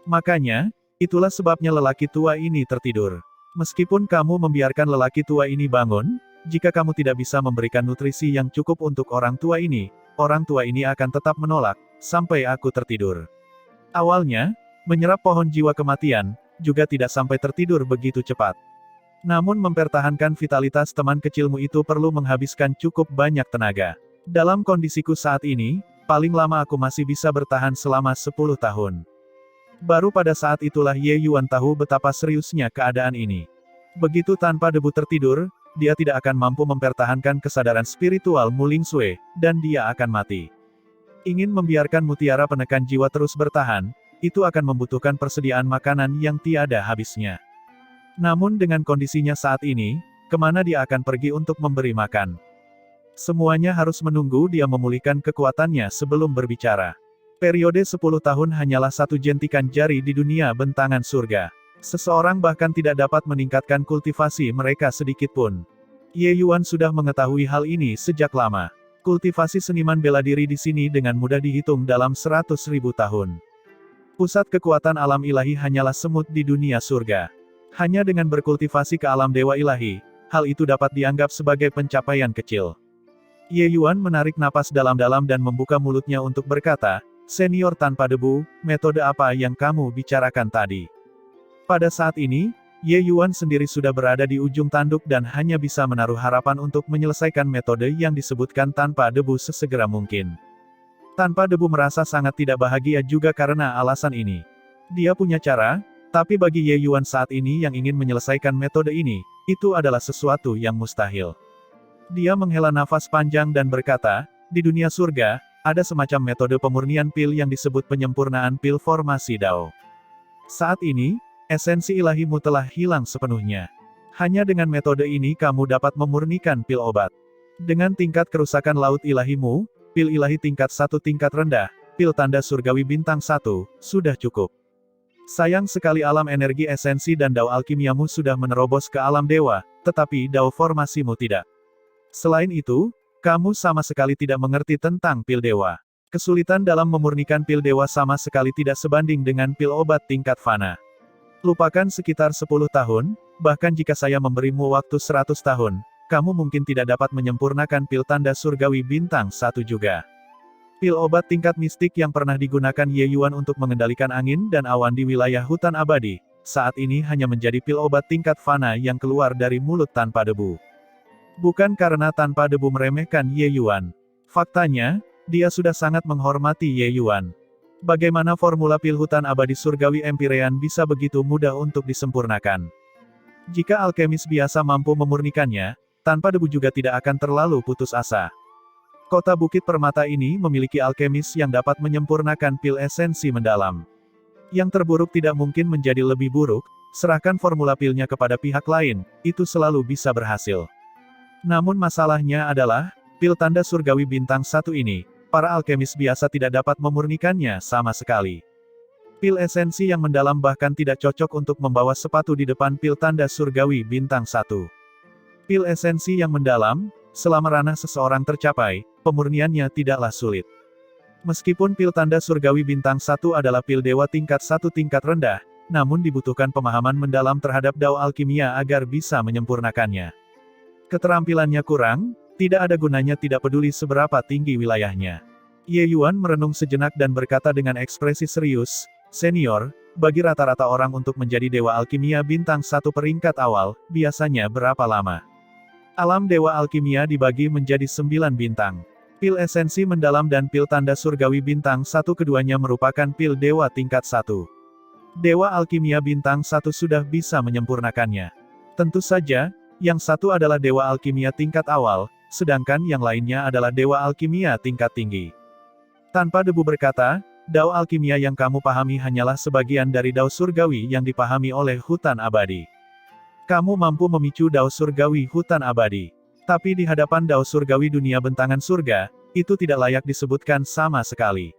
Makanya, itulah sebabnya lelaki tua ini tertidur. Meskipun kamu membiarkan lelaki tua ini bangun, jika kamu tidak bisa memberikan nutrisi yang cukup untuk orang tua ini akan tetap menolak, sampai aku tertidur. Awalnya, menyerap pohon jiwa kematian, juga tidak sampai tertidur begitu cepat. Namun mempertahankan vitalitas teman kecilmu itu perlu menghabiskan cukup banyak tenaga. Dalam kondisiku saat ini, paling lama aku masih bisa bertahan selama 10 tahun. Baru pada saat itulah Ye Yuan tahu betapa seriusnya keadaan ini. Begitu tanpa debu tertidur, dia tidak akan mampu mempertahankan kesadaran spiritual Mu Ling Xue, dan dia akan mati. Ingin membiarkan mutiara penekan jiwa terus bertahan, itu akan membutuhkan persediaan makanan yang tiada habisnya. Namun dengan kondisinya saat ini, kemana dia akan pergi untuk memberi makan? Semuanya harus menunggu dia memulihkan kekuatannya sebelum berbicara. Periode 10 tahun hanyalah satu jentikan jari di dunia bentangan surga. Seseorang bahkan tidak dapat meningkatkan kultivasi mereka sedikit pun. Ye Yuan sudah mengetahui hal ini sejak lama. Kultivasi seniman bela diri di sini dengan mudah dihitung dalam 100.000 tahun. Pusat kekuatan alam ilahi hanyalah semut di dunia surga. Hanya dengan berkultivasi ke alam dewa ilahi, hal itu dapat dianggap sebagai pencapaian kecil. Ye Yuan menarik napas dalam-dalam dan membuka mulutnya untuk berkata, "Senior tanpa debu, metode apa yang kamu bicarakan tadi?" Pada saat ini, Ye Yuan sendiri sudah berada di ujung tanduk dan hanya bisa menaruh harapan untuk menyelesaikan metode yang disebutkan tanpa debu sesegera mungkin. Tanpa debu merasa sangat tidak bahagia juga karena alasan ini. Dia punya cara, tapi bagi Ye Yuan saat ini yang ingin menyelesaikan metode ini, itu adalah sesuatu yang mustahil. Dia menghela nafas panjang dan berkata, "Di dunia surga, ada semacam metode pemurnian pil yang disebut penyempurnaan pil formasi Dao. Saat ini, esensi ilahimu telah hilang sepenuhnya. Hanya dengan metode ini kamu dapat memurnikan pil obat. Dengan tingkat kerusakan laut ilahimu, pil ilahi tingkat 1 tingkat rendah, pil tanda surgawi bintang 1, sudah cukup. Sayang sekali alam energi esensi dan Dao alkimiamu sudah menerobos ke alam dewa, tetapi Dao formasimu tidak. Selain itu, kamu sama sekali tidak mengerti tentang pil dewa. Kesulitan dalam memurnikan pil dewa sama sekali tidak sebanding dengan pil obat tingkat fana. Lupakan sekitar 10 tahun, bahkan jika saya memberimu waktu 100 tahun, kamu mungkin tidak dapat menyempurnakan pil tanda surgawi bintang 1 juga. Pil obat tingkat mistik yang pernah digunakan Ye Yuan untuk mengendalikan angin dan awan di wilayah hutan abadi, saat ini hanya menjadi pil obat tingkat fana yang keluar dari mulut tanpa debu. Bukan karena tanpa debu meremehkan Ye Yuan. Faktanya, dia sudah sangat menghormati Ye Yuan. Bagaimana formula pil hutan abadi surgawi Empirean bisa begitu mudah untuk disempurnakan? Jika alkemis biasa mampu memurnikannya, tanpa debu juga tidak akan terlalu putus asa. Kota Bukit Permata ini memiliki alkemis yang dapat menyempurnakan pil esensi mendalam. Yang terburuk tidak mungkin menjadi lebih buruk, serahkan formula pilnya kepada pihak lain, itu selalu bisa berhasil. Namun masalahnya adalah, pil tanda surgawi bintang 1 ini, para alkemis biasa tidak dapat memurnikannya sama sekali. Pil esensi yang mendalam bahkan tidak cocok untuk membawa sepatu di depan pil tanda surgawi bintang 1. Pil esensi yang mendalam, selama ranah seseorang tercapai, pemurniannya tidaklah sulit. Meskipun pil tanda surgawi bintang 1 adalah pil dewa tingkat 1 tingkat rendah, namun dibutuhkan pemahaman mendalam terhadap Dao alkimia agar bisa menyempurnakannya. Keterampilannya kurang, tidak ada gunanya tidak peduli seberapa tinggi wilayahnya. Ye Yuan merenung sejenak dan berkata dengan ekspresi serius, "Senior, bagi rata-rata orang untuk menjadi dewa alkimia bintang 1 peringkat awal, biasanya berapa lama?" Alam dewa alkimia dibagi menjadi 9 bintang. Pil esensi mendalam dan pil tanda surgawi bintang 1 keduanya merupakan pil dewa tingkat 1. Dewa alkimia bintang 1 sudah bisa menyempurnakannya. Tentu saja, yang satu adalah dewa alkimia tingkat awal, sedangkan yang lainnya adalah dewa alkimia tingkat tinggi. Tanpa debu berkata, Dao alkimia yang kamu pahami hanyalah sebagian dari Dao surgawi yang dipahami oleh hutan abadi. Kamu mampu memicu Dao surgawi hutan abadi. Tapi di hadapan Dao surgawi dunia bentangan surga, itu tidak layak disebutkan sama sekali.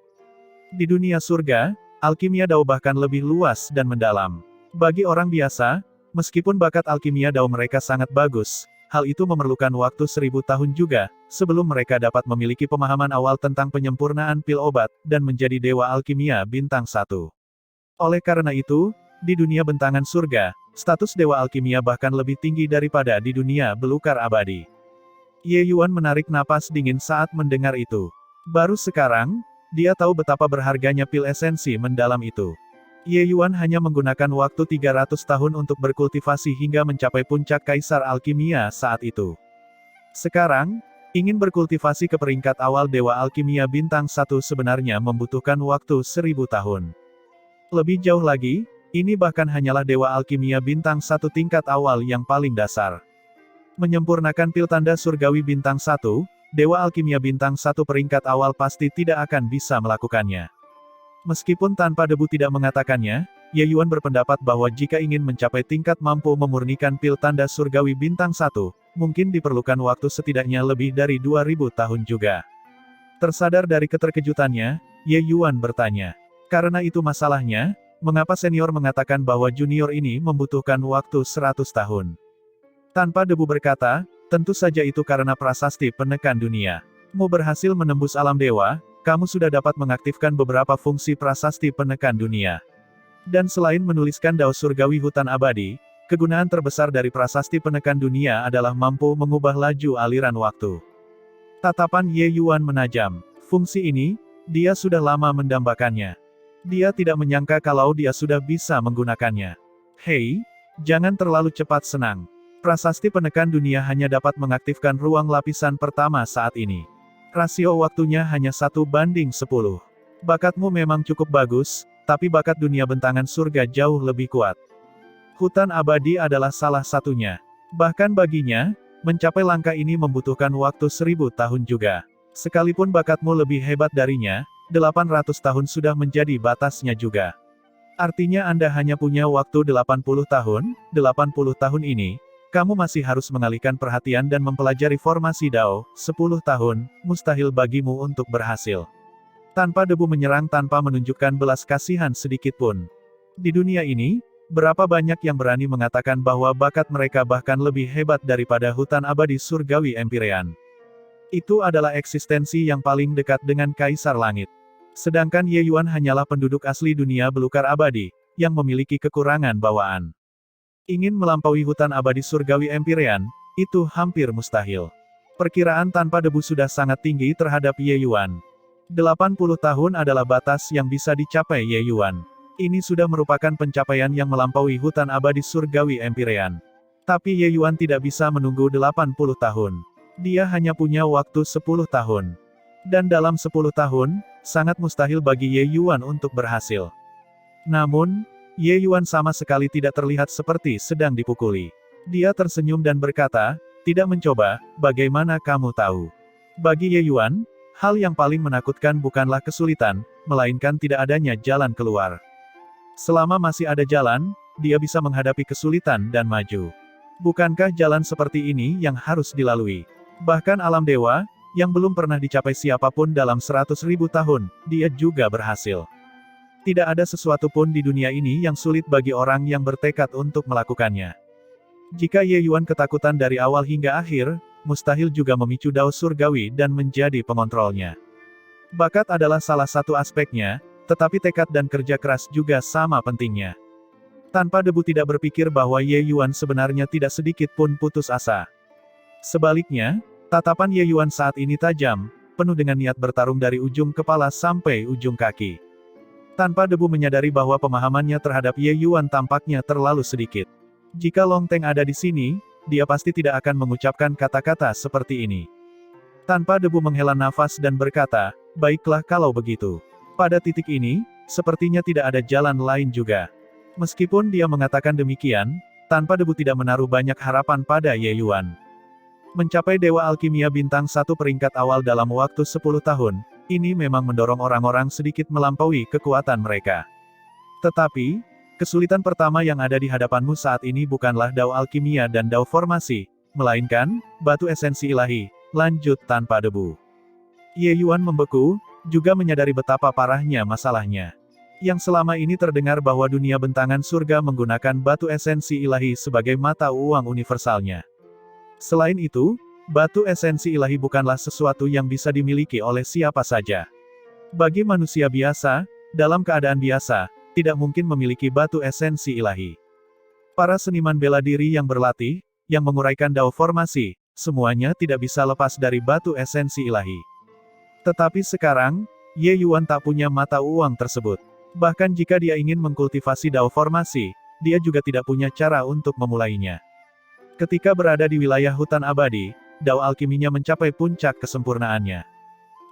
Di dunia surga, alkimia Dao bahkan lebih luas dan mendalam. Bagi orang biasa, meskipun bakat alkimia Dao mereka sangat bagus, hal itu memerlukan waktu 1000 tahun juga, sebelum mereka dapat memiliki pemahaman awal tentang penyempurnaan pil obat, dan menjadi dewa alkimia bintang 1. Oleh karena itu, di dunia bentangan surga, status dewa alkimia bahkan lebih tinggi daripada di dunia belukar abadi. Ye Yuan menarik napas dingin saat mendengar itu. Baru sekarang, dia tahu betapa berharganya pil esensi mendalam itu. Ye Yuan hanya menggunakan waktu 300 tahun untuk berkultivasi hingga mencapai puncak kaisar alkimia saat itu. Sekarang, ingin berkultivasi ke peringkat awal dewa alkimia bintang 1 sebenarnya membutuhkan waktu 1000 tahun. Lebih jauh lagi, ini bahkan hanyalah dewa alkimia bintang 1 tingkat awal yang paling dasar. Menyempurnakan pil tanda surgawi bintang 1, dewa alkimia bintang 1 peringkat awal pasti tidak akan bisa melakukannya. Meskipun tanpa debu tidak mengatakannya, Ye Yuan berpendapat bahwa jika ingin mencapai tingkat mampu memurnikan pil tanda surgawi bintang 1, mungkin diperlukan waktu setidaknya lebih dari 2000 tahun juga. Tersadar dari keterkejutannya, Ye Yuan bertanya. Karena itu masalahnya, mengapa senior mengatakan bahwa junior ini membutuhkan waktu 100 tahun? Tanpa debu berkata, tentu saja itu karena prasasti penekan dunia. Mu berhasil menembus alam dewa, kamu sudah dapat mengaktifkan beberapa fungsi prasasti penekan dunia. Dan selain menuliskan dao surgawi hutan abadi, kegunaan terbesar dari prasasti penekan dunia adalah mampu mengubah laju aliran waktu. Tatapan Ye Yuan menajam. Fungsi ini, dia sudah lama mendambakannya. Dia tidak menyangka kalau dia sudah bisa menggunakannya. Hei, jangan terlalu cepat senang. Prasasti penekan dunia hanya dapat mengaktifkan ruang lapisan pertama saat ini. Rasio waktunya hanya 1:10. Bakatmu memang cukup bagus, tapi bakat dunia bentangan surga jauh lebih kuat. Hutan abadi adalah salah satunya. Bahkan baginya, mencapai langkah ini membutuhkan waktu 1000 tahun juga. Sekalipun bakatmu lebih hebat darinya, 800 tahun sudah menjadi batasnya juga. Artinya Anda hanya punya waktu 80 tahun, 80 tahun ini, kamu masih harus mengalihkan perhatian dan mempelajari formasi Dao, 10 tahun, mustahil bagimu untuk berhasil. Tanpa debu menyerang tanpa menunjukkan belas kasihan sedikit pun. Di dunia ini, berapa banyak yang berani mengatakan bahwa bakat mereka bahkan lebih hebat daripada hutan abadi surgawi Empyrean. Itu adalah eksistensi yang paling dekat dengan Kaisar Langit. Sedangkan Ye Yuan hanyalah penduduk asli dunia belukar abadi, yang memiliki kekurangan bawaan. Ingin melampaui hutan abadi surgawi Empyrean, itu hampir mustahil. Perkiraan tanpa debu sudah sangat tinggi terhadap Ye Yuan. 80 tahun adalah batas yang bisa dicapai Ye Yuan. Ini sudah merupakan pencapaian yang melampaui hutan abadi surgawi Empyrean. Tapi Ye Yuan tidak bisa menunggu 80 tahun. Dia hanya punya waktu 10 tahun. Dan dalam 10 tahun, sangat mustahil bagi Ye Yuan untuk berhasil. Namun, Ye Yuan sama sekali tidak terlihat seperti sedang dipukuli. Dia tersenyum dan berkata, tidak mencoba, bagaimana kamu tahu? Bagi Ye Yuan, hal yang paling menakutkan bukanlah kesulitan, melainkan tidak adanya jalan keluar. Selama masih ada jalan, dia bisa menghadapi kesulitan dan maju. Bukankah jalan seperti ini yang harus dilalui? Bahkan alam dewa, yang belum pernah dicapai siapapun dalam 100.000 tahun, dia juga berhasil. Tidak ada sesuatu pun di dunia ini yang sulit bagi orang yang bertekad untuk melakukannya. Jika Ye Yuan ketakutan dari awal hingga akhir, mustahil juga memicu dao surgawi dan menjadi pengontrolnya. Bakat adalah salah satu aspeknya, tetapi tekad dan kerja keras juga sama pentingnya. Tanpa debu tidak berpikir bahwa Ye Yuan sebenarnya tidak sedikit pun putus asa. Sebaliknya, tatapan Ye Yuan saat ini tajam, penuh dengan niat bertarung dari ujung kepala sampai ujung kaki. Tanpa debu menyadari bahwa pemahamannya terhadap Ye Yuan tampaknya terlalu sedikit. Jika Long Teng ada di sini, dia pasti tidak akan mengucapkan kata-kata seperti ini. Tanpa debu menghela nafas dan berkata, baiklah kalau begitu. Pada titik ini, sepertinya tidak ada jalan lain juga. Meskipun dia mengatakan demikian, tanpa debu tidak menaruh banyak harapan pada Ye Yuan. Mencapai Dewa Alkimia Bintang 1 peringkat awal dalam waktu 10 tahun, ini memang mendorong orang-orang sedikit melampaui kekuatan mereka. Tetapi, kesulitan pertama yang ada di hadapanmu saat ini bukanlah dao alkimia dan dao formasi, melainkan batu esensi ilahi, lanjut tanpa debu. Ye Yuan membeku, juga menyadari betapa parahnya masalahnya. Yang selama ini terdengar bahwa dunia bentangan surga menggunakan batu esensi ilahi sebagai mata uang universalnya. Selain itu, batu esensi ilahi bukanlah sesuatu yang bisa dimiliki oleh siapa saja. Bagi manusia biasa, dalam keadaan biasa, tidak mungkin memiliki batu esensi ilahi. Para seniman bela diri yang berlatih, yang menguraikan dao formasi, semuanya tidak bisa lepas dari batu esensi ilahi. Tetapi sekarang, Ye Yuan tak punya mata uang tersebut. Bahkan jika dia ingin mengkultivasi dao formasi, dia juga tidak punya cara untuk memulainya. Ketika berada di wilayah hutan abadi, dao alkiminya mencapai puncak kesempurnaannya.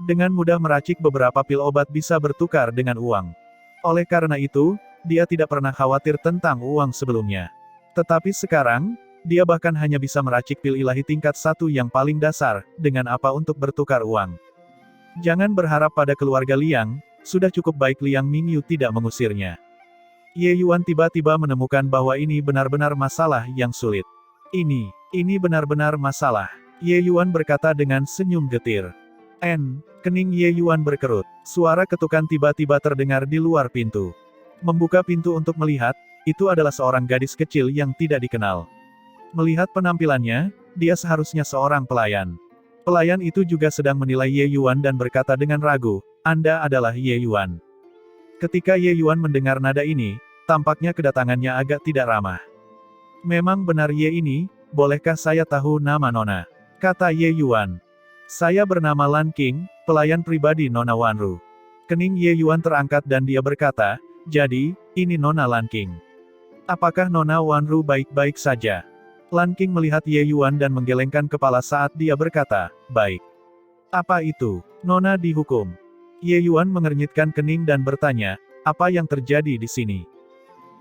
Dengan mudah meracik beberapa pil obat bisa bertukar dengan uang. Oleh karena itu, dia tidak pernah khawatir tentang uang sebelumnya. Tetapi sekarang, dia bahkan hanya bisa meracik pil ilahi tingkat 1 yang paling dasar, dengan apa untuk bertukar uang. Jangan berharap pada keluarga Liang, sudah cukup baik Liang Mingyu tidak mengusirnya. Ye Yuan tiba-tiba menemukan bahwa ini benar-benar masalah yang sulit. Ini benar-benar masalah. Ye Yuan berkata dengan senyum getir. Kening Ye Yuan berkerut. Suara ketukan tiba-tiba terdengar di luar pintu. Membuka pintu untuk melihat, itu adalah seorang gadis kecil yang tidak dikenal. Melihat penampilannya, dia seharusnya seorang pelayan. Pelayan itu juga sedang menilai Ye Yuan dan berkata dengan ragu, "Anda adalah Ye Yuan." Ketika Ye Yuan mendengar nada ini, tampaknya kedatangannya agak tidak ramah. "Memang benar Ye ini, bolehkah saya tahu nama Nona?" kata Ye Yuan. "Saya bernama Lan Qing, pelayan pribadi Nona Wanru." Kening Ye Yuan terangkat dan dia berkata, "Jadi, ini Nona Lan Qing. Apakah Nona Wanru baik-baik saja?" Lan Qing melihat Ye Yuan dan menggelengkan kepala saat dia berkata, "Baik." "Apa itu? Nona dihukum?" Ye Yuan mengernyitkan kening dan bertanya, "Apa yang terjadi di sini?"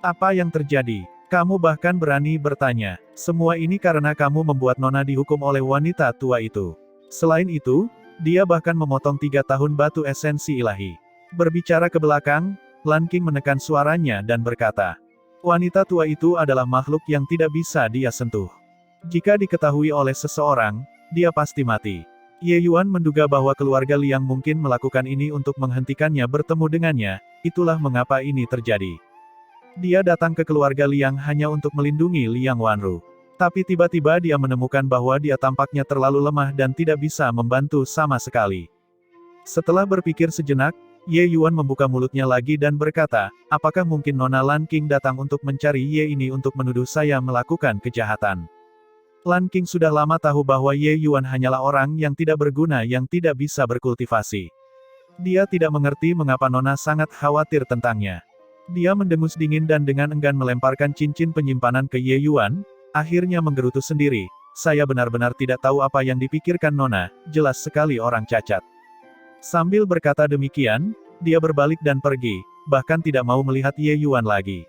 "Apa yang terjadi? Kamu bahkan berani bertanya. Semua ini karena kamu membuat Nona dihukum oleh wanita tua itu. Selain itu, dia bahkan memotong 3 tahun batu esensi ilahi." Berbicara ke belakang, Lan Qing menekan suaranya dan berkata, "Wanita tua itu adalah makhluk yang tidak bisa dia sentuh. Jika diketahui oleh seseorang, dia pasti mati." Ye Yuan menduga bahwa keluarga Liang mungkin melakukan ini untuk menghentikannya bertemu dengannya, itulah mengapa ini terjadi. Dia datang ke keluarga Liang hanya untuk melindungi Liang Wanru. Tapi tiba-tiba dia menemukan bahwa dia tampaknya terlalu lemah dan tidak bisa membantu sama sekali. Setelah berpikir sejenak, Ye Yuan membuka mulutnya lagi dan berkata, "Apakah mungkin Nona Lan Qing datang untuk mencari Ye ini untuk menuduh saya melakukan kejahatan?" Lan Qing sudah lama tahu bahwa Ye Yuan hanyalah orang yang tidak berguna yang tidak bisa berkultivasi. Dia tidak mengerti mengapa Nona sangat khawatir tentangnya. Dia mendengus dingin dan dengan enggan melemparkan cincin penyimpanan ke Ye Yuan, akhirnya menggerutu sendiri, "Saya benar-benar tidak tahu apa yang dipikirkan Nona, jelas sekali orang cacat." Sambil berkata demikian, dia berbalik dan pergi, bahkan tidak mau melihat Ye Yuan lagi.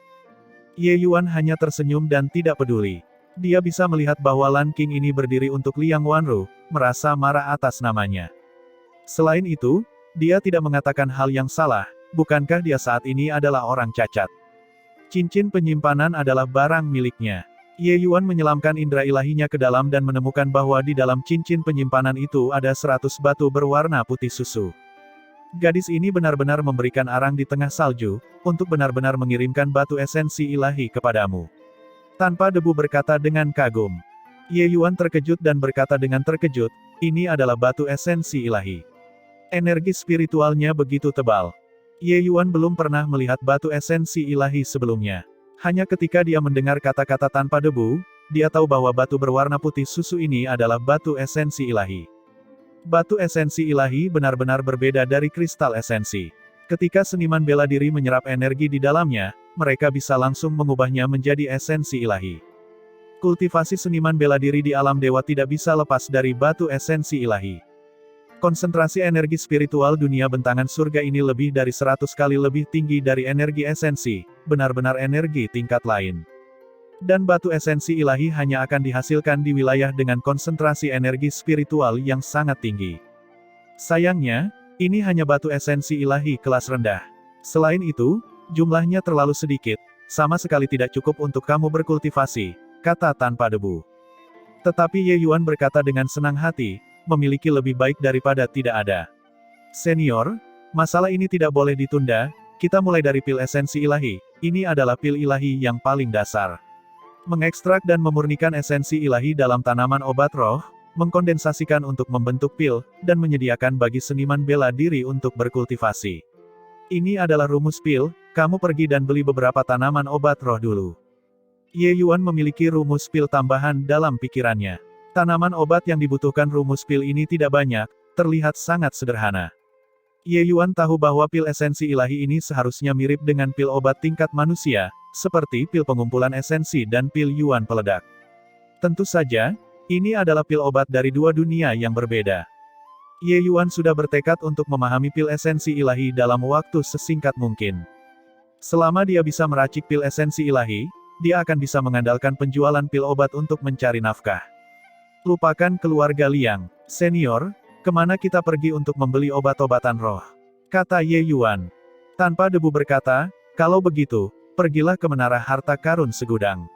Ye Yuan hanya tersenyum dan tidak peduli. Dia bisa melihat bahwa Lan Qing ini berdiri untuk Liang Wanru, merasa marah atas namanya. Selain itu, dia tidak mengatakan hal yang salah, bukankah dia saat ini adalah orang cacat? Cincin penyimpanan adalah barang miliknya. Ye Yuan menyelamkan indera ilahinya ke dalam dan menemukan bahwa di dalam cincin penyimpanan itu ada 100 batu berwarna putih susu. Gadis ini benar-benar memberikan arang di tengah salju, untuk benar-benar mengirimkan batu esensi ilahi kepadamu. Tanpa debu berkata dengan kagum. Ye Yuan terkejut dan berkata dengan terkejut, "Ini adalah batu esensi ilahi." Energi spiritualnya begitu tebal. Ye Yuan belum pernah melihat batu esensi ilahi sebelumnya. Hanya ketika dia mendengar kata-kata tanpa debu, dia tahu bahwa batu berwarna putih susu ini adalah batu esensi ilahi. Batu esensi ilahi benar-benar berbeda dari kristal esensi. Ketika seniman bela diri menyerap energi di dalamnya, mereka bisa langsung mengubahnya menjadi esensi ilahi. Kultivasi seniman bela diri di alam dewa tidak bisa lepas dari batu esensi ilahi. Konsentrasi energi spiritual dunia bentangan surga ini lebih dari 100 kali lebih tinggi dari energi esensi, benar-benar energi tingkat lain. Dan batu esensi ilahi hanya akan dihasilkan di wilayah dengan konsentrasi energi spiritual yang sangat tinggi. Sayangnya, ini hanya batu esensi ilahi kelas rendah. Selain itu, jumlahnya terlalu sedikit, sama sekali tidak cukup untuk kamu berkultivasi, kata tanpa debu. Tetapi Ye Yuan berkata dengan senang hati, memiliki lebih baik daripada tidak ada. Senior, masalah ini tidak boleh ditunda, kita mulai dari pil esensi ilahi, ini adalah pil ilahi yang paling dasar. Mengekstrak dan memurnikan esensi ilahi dalam tanaman obat roh, mengkondensasikan untuk membentuk pil, dan menyediakan bagi seniman bela diri untuk berkultivasi. Ini adalah rumus pil, kamu pergi dan beli beberapa tanaman obat roh dulu. Ye Yuan memiliki rumus pil tambahan dalam pikirannya. Tanaman obat yang dibutuhkan rumus pil ini tidak banyak, terlihat sangat sederhana. Ye Yuan tahu bahwa pil esensi ilahi ini seharusnya mirip dengan pil obat tingkat manusia, seperti pil pengumpulan esensi dan pil Yuan peledak. Tentu saja, ini adalah pil obat dari dua dunia yang berbeda. Ye Yuan sudah bertekad untuk memahami pil esensi ilahi dalam waktu sesingkat mungkin. Selama dia bisa meracik pil esensi ilahi, dia akan bisa mengandalkan penjualan pil obat untuk mencari nafkah. Lupakan keluarga Liang, senior, kemana kita pergi untuk membeli obat-obatan roh? Kata Ye Yuan. Tanpa debu berkata, kalau begitu, Pergilah ke Menara Harta Karun Segudang.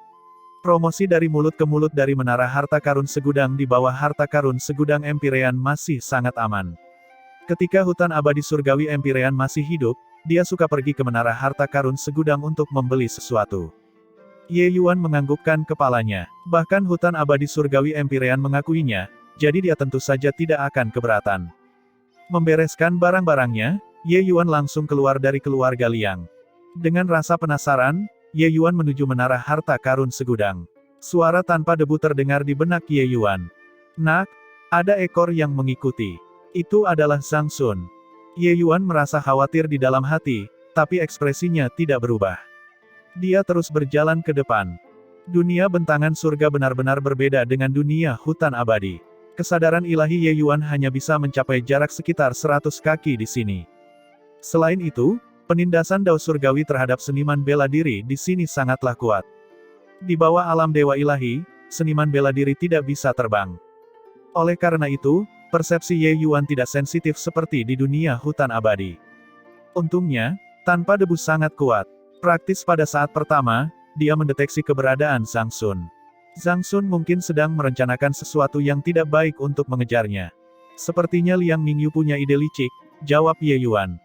Promosi dari mulut ke mulut dari Menara Harta Karun Segudang di bawah Harta Karun Segudang Empyrean masih sangat aman. Ketika hutan abadi surgawi Empyrean masih hidup, dia suka pergi ke Menara Harta Karun Segudang untuk membeli sesuatu. Ye Yuan menganggukkan kepalanya. Bahkan hutan abadi surgawi Empyrean mengakuinya, jadi dia tentu saja tidak akan keberatan. Membereskan barang-barangnya, Ye Yuan langsung keluar dari keluarga Liang. Dengan rasa penasaran, Ye Yuan menuju Menara Harta Karun Segudang. Suara tanpa debu terdengar di benak Ye Yuan. Nak, ada ekor yang mengikuti. Itu adalah Zhang Sun. Ye Yuan merasa khawatir di dalam hati, tapi ekspresinya tidak berubah. Dia terus berjalan ke depan. Dunia bentangan surga benar-benar berbeda dengan dunia hutan abadi. Kesadaran ilahi Ye Yuan hanya bisa mencapai jarak sekitar 100 kaki di sini. Selain itu, penindasan dao surgawi terhadap seniman bela diri di sini sangatlah kuat. Di bawah alam dewa ilahi, seniman bela diri tidak bisa terbang. Oleh karena itu, persepsi Ye Yuan tidak sensitif seperti di dunia hutan abadi. Untungnya, tanpa debu sangat kuat. Praktis pada saat pertama, dia mendeteksi keberadaan Zhang Sun. Zhang Sun mungkin sedang merencanakan sesuatu yang tidak baik untuk mengejarnya. Sepertinya Liang Mingyu punya ide licik, jawab Ye Yuan.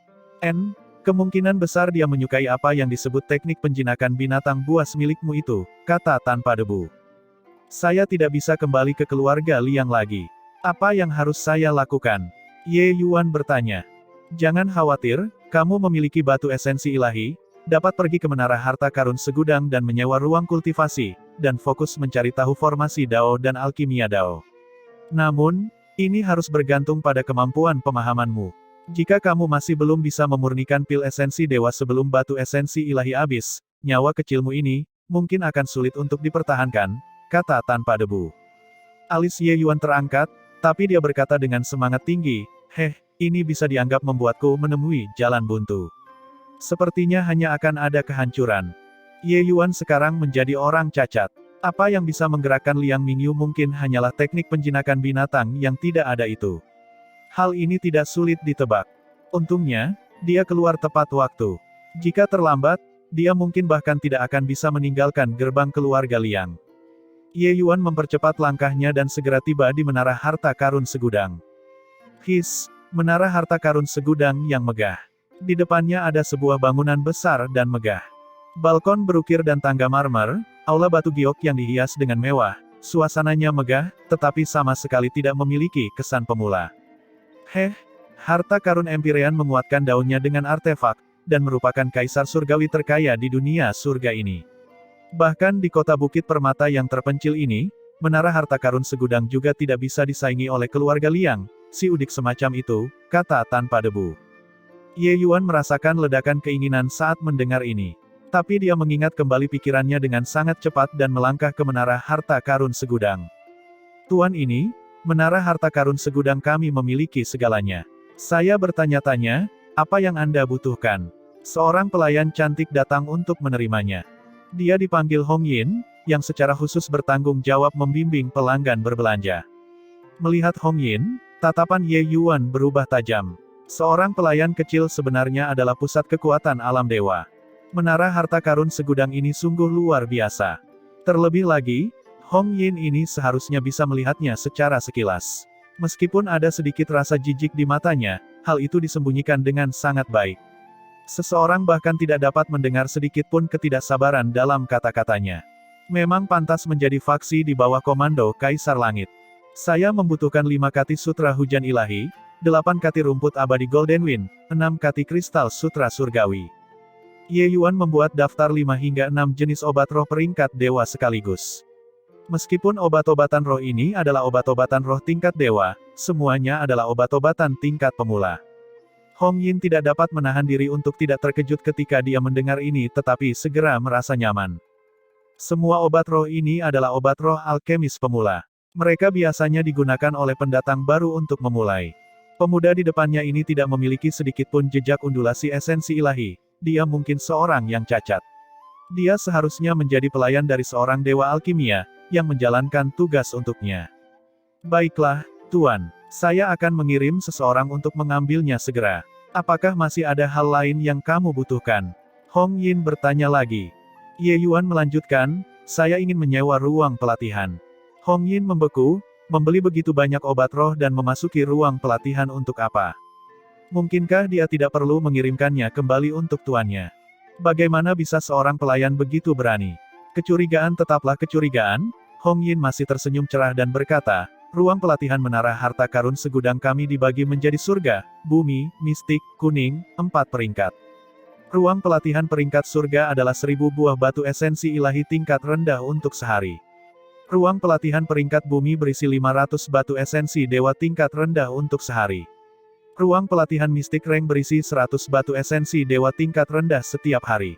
Kemungkinan besar dia menyukai apa yang disebut teknik penjinakan binatang buas milikmu itu, kata tanpa debu. Saya tidak bisa kembali ke keluarga Liang lagi. Apa yang harus saya lakukan? Ye Yuan bertanya. Jangan khawatir, kamu memiliki batu esensi ilahi, dapat pergi ke Menara Harta Karun Segudang dan menyewa ruang kultivasi, dan fokus mencari tahu formasi Dao dan alkimia Dao. Namun, ini harus bergantung pada kemampuan pemahamanmu. Jika kamu masih belum bisa memurnikan pil esensi dewa sebelum batu esensi ilahi habis, nyawa kecilmu ini, mungkin akan sulit untuk dipertahankan, kata tanpa debu. Alis Ye Yuan terangkat, tapi dia berkata dengan semangat tinggi, ini bisa dianggap membuatku menemui jalan buntu. Sepertinya hanya akan ada kehancuran. Ye Yuan sekarang menjadi orang cacat. Apa yang bisa menggerakkan Liang Mingyu mungkin hanyalah teknik penjinakan binatang yang tidak ada itu. Hal ini tidak sulit ditebak. Untungnya, dia keluar tepat waktu. Jika terlambat, dia mungkin bahkan tidak akan bisa meninggalkan gerbang keluarga Liang. Ye Yuan mempercepat langkahnya dan segera tiba di Menara Harta Karun Segudang. Menara Harta Karun Segudang yang megah. Di depannya ada sebuah bangunan besar dan megah. Balkon berukir dan tangga marmer, aula batu giok yang dihias dengan mewah, suasananya megah, tetapi sama sekali tidak memiliki kesan pemula. Harta Karun Empyrean menguatkan daunnya dengan artefak, dan merupakan kaisar surgawi terkaya di dunia surga ini. Bahkan di kota Bukit Permata yang terpencil ini, Menara Harta Karun Segudang juga tidak bisa disaingi oleh keluarga Liang, si udik semacam itu, kata tanpa debu. Ye Yuan merasakan ledakan keinginan saat mendengar ini. Tapi dia mengingat kembali pikirannya dengan sangat cepat dan melangkah ke Menara Harta Karun Segudang. Tuan ini, Menara Harta Karun Segudang kami memiliki segalanya. Saya bertanya-tanya, apa yang Anda butuhkan? Seorang pelayan cantik datang untuk menerimanya. Dia dipanggil Hong Yin, yang secara khusus bertanggung jawab membimbing pelanggan berbelanja. Melihat Hong Yin, tatapan Ye Yuan berubah tajam. Seorang pelayan kecil sebenarnya adalah pusat kekuatan alam dewa. Menara Harta Karun Segudang ini sungguh luar biasa. Terlebih lagi, Hong Yin ini seharusnya bisa melihatnya secara sekilas. Meskipun ada sedikit rasa jijik di matanya, hal itu disembunyikan dengan sangat baik. Seseorang bahkan tidak dapat mendengar sedikit pun ketidaksabaran dalam kata-katanya. Memang pantas menjadi faksi di bawah komando Kaisar Langit. Saya membutuhkan 5 kati sutra hujan ilahi, 8 kati rumput abadi Golden Wind, 6 kati kristal sutra surgawi. Ye Yuan membuat daftar 5 hingga 6 jenis obat roh peringkat dewa sekaligus. Meskipun obat-obatan roh ini adalah obat-obatan roh tingkat dewa, semuanya adalah obat-obatan tingkat pemula. Hong Yin tidak dapat menahan diri untuk tidak terkejut ketika dia mendengar ini tetapi segera merasa nyaman. Semua obat roh ini adalah obat roh alkemis pemula. Mereka biasanya digunakan oleh pendatang baru untuk memulai. Pemuda di depannya ini tidak memiliki sedikitpun jejak undulasi esensi ilahi. Dia mungkin seorang yang cacat. Dia seharusnya menjadi pelayan dari seorang dewa alkimia, yang menjalankan tugas untuknya. Baiklah, Tuan. Saya akan mengirim seseorang untuk mengambilnya segera. Apakah masih ada hal lain yang kamu butuhkan? Hong Yin bertanya lagi. Ye Yuan melanjutkan, saya ingin menyewa ruang pelatihan. Hong Yin membeku, membeli begitu banyak obat roh dan memasuki ruang pelatihan untuk apa? Mungkinkah dia tidak perlu mengirimkannya kembali untuk tuannya? Bagaimana bisa seorang pelayan begitu berani? Kecurigaan tetaplah kecurigaan, Hong Yin masih tersenyum cerah dan berkata, ruang pelatihan menara harta karun segudang kami dibagi menjadi surga, bumi, mistik, kuning, 4 peringkat. Ruang pelatihan peringkat surga adalah 1000 buah batu esensi ilahi tingkat rendah untuk sehari. Ruang pelatihan peringkat bumi berisi 500 batu esensi dewa tingkat rendah untuk sehari. Ruang pelatihan mistik rank berisi 100 batu esensi dewa tingkat rendah setiap hari.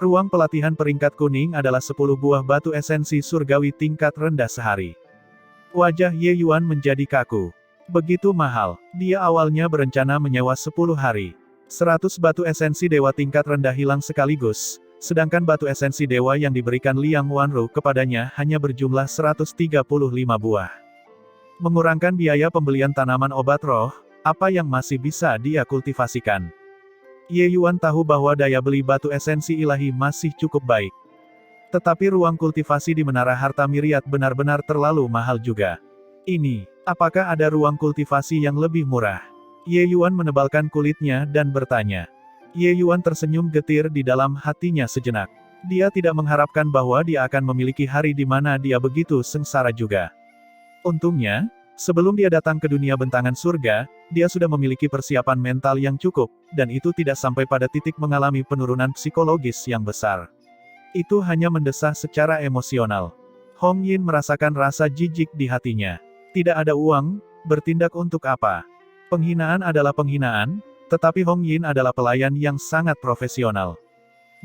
Ruang pelatihan peringkat kuning adalah 10 buah batu esensi surgawi tingkat rendah sehari. Wajah Ye Yuan menjadi kaku. Begitu mahal. Dia awalnya berencana menyewa 10 hari. 100 batu esensi dewa tingkat rendah hilang sekaligus, sedangkan batu esensi dewa yang diberikan Liang Wanru kepadanya hanya berjumlah 135 buah. Mengurangkan biaya pembelian tanaman obat roh, apa yang masih bisa dia kultivasikan? Ye Yuan tahu bahwa daya beli batu esensi ilahi masih cukup baik. Tetapi ruang kultivasi di Menara Harta Miriat benar-benar terlalu mahal juga. Ini, apakah ada ruang kultivasi yang lebih murah? Ye Yuan menebalkan kulitnya dan bertanya. Ye Yuan tersenyum getir di dalam hatinya sejenak. Dia tidak mengharapkan bahwa dia akan memiliki hari di mana dia begitu sengsara juga. Untungnya, sebelum dia datang ke dunia bentangan surga, dia sudah memiliki persiapan mental yang cukup, dan itu tidak sampai pada titik mengalami penurunan psikologis yang besar. Itu hanya mendesah secara emosional. Hong Yin merasakan rasa jijik di hatinya. Tidak ada uang, bertindak untuk apa? Penghinaan adalah penghinaan, tetapi Hong Yin adalah pelayan yang sangat profesional.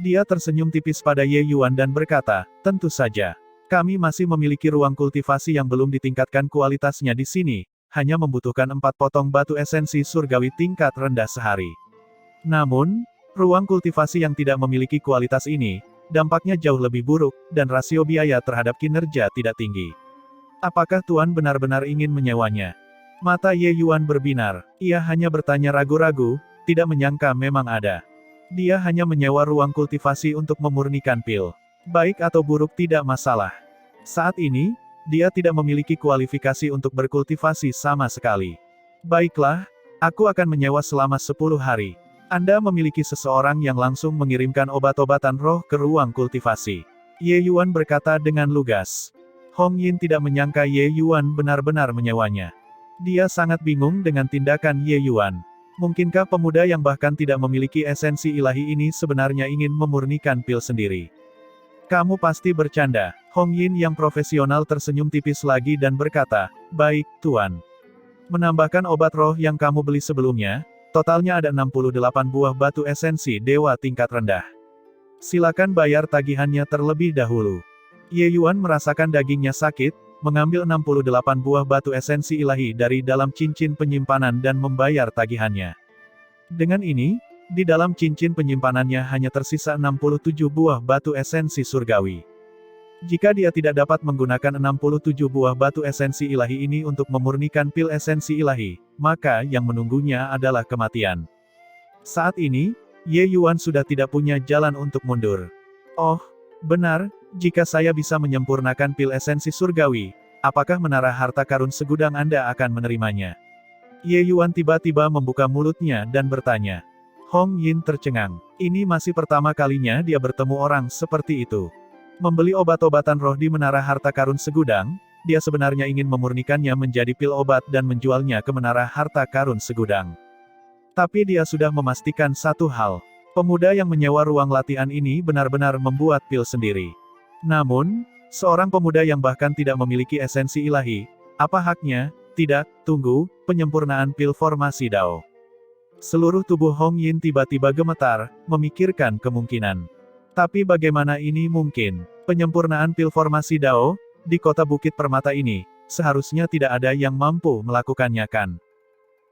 Dia tersenyum tipis pada Ye Yuan dan berkata, tentu saja. Kami masih memiliki ruang kultivasi yang belum ditingkatkan kualitasnya di sini, hanya membutuhkan 4 potong batu esensi surgawi tingkat rendah sehari. Namun, ruang kultivasi yang tidak memiliki kualitas ini, dampaknya jauh lebih buruk, dan rasio biaya terhadap kinerja tidak tinggi. Apakah Tuan benar-benar ingin menyewanya? Mata Ye Yuan berbinar. Ia hanya bertanya ragu-ragu, tidak menyangka memang ada. Dia hanya menyewa ruang kultivasi untuk memurnikan pil. Baik atau buruk tidak masalah. Saat ini, dia tidak memiliki kualifikasi untuk berkultivasi sama sekali. Baiklah, aku akan menyewa selama 10 hari. Anda memiliki seseorang yang langsung mengirimkan obat-obatan roh ke ruang kultivasi. Ye Yuan berkata dengan lugas. Hong Yin tidak menyangka Ye Yuan benar-benar menyewanya. Dia sangat bingung dengan tindakan Ye Yuan. Mungkinkah pemuda yang bahkan tidak memiliki esensi ilahi ini sebenarnya ingin memurnikan pil sendiri? Kamu pasti bercanda. Hong Yin yang profesional tersenyum tipis lagi dan berkata, baik, Tuan. Menambahkan obat roh yang kamu beli sebelumnya, totalnya ada 68 buah batu esensi dewa tingkat rendah. Silakan bayar tagihannya terlebih dahulu. Ye Yuan merasakan dagingnya sakit, mengambil 68 buah batu esensi ilahi dari dalam cincin penyimpanan dan membayar tagihannya. Dengan ini, di dalam cincin penyimpanannya hanya tersisa 67 buah batu esensi surgawi. Jika dia tidak dapat menggunakan 67 buah batu esensi ilahi ini untuk memurnikan pil esensi ilahi, maka yang menunggunya adalah kematian. Saat ini, Ye Yuan sudah tidak punya jalan untuk mundur. Oh, benar, jika saya bisa menyempurnakan pil esensi surgawi, apakah menara harta karun segudang Anda akan menerimanya? Ye Yuan tiba-tiba membuka mulutnya dan bertanya. Hong Yin tercengang. Ini masih pertama kalinya dia bertemu orang seperti itu. Membeli obat-obatan roh di menara harta karun segudang, dia sebenarnya ingin memurnikannya menjadi pil obat dan menjualnya ke menara harta karun segudang. Tapi dia sudah memastikan satu hal. Pemuda yang menyewa ruang latihan ini benar-benar membuat pil sendiri. Namun, seorang pemuda yang bahkan tidak memiliki esensi ilahi, apa haknya? Tidak, tunggu, penyempurnaan pil formasi Dao. Seluruh tubuh Hong Yin tiba-tiba gemetar, memikirkan kemungkinan. Tapi bagaimana ini mungkin? Penyempurnaan pil formasi Dao, di kota Bukit Permata ini, seharusnya tidak ada yang mampu melakukannya kan?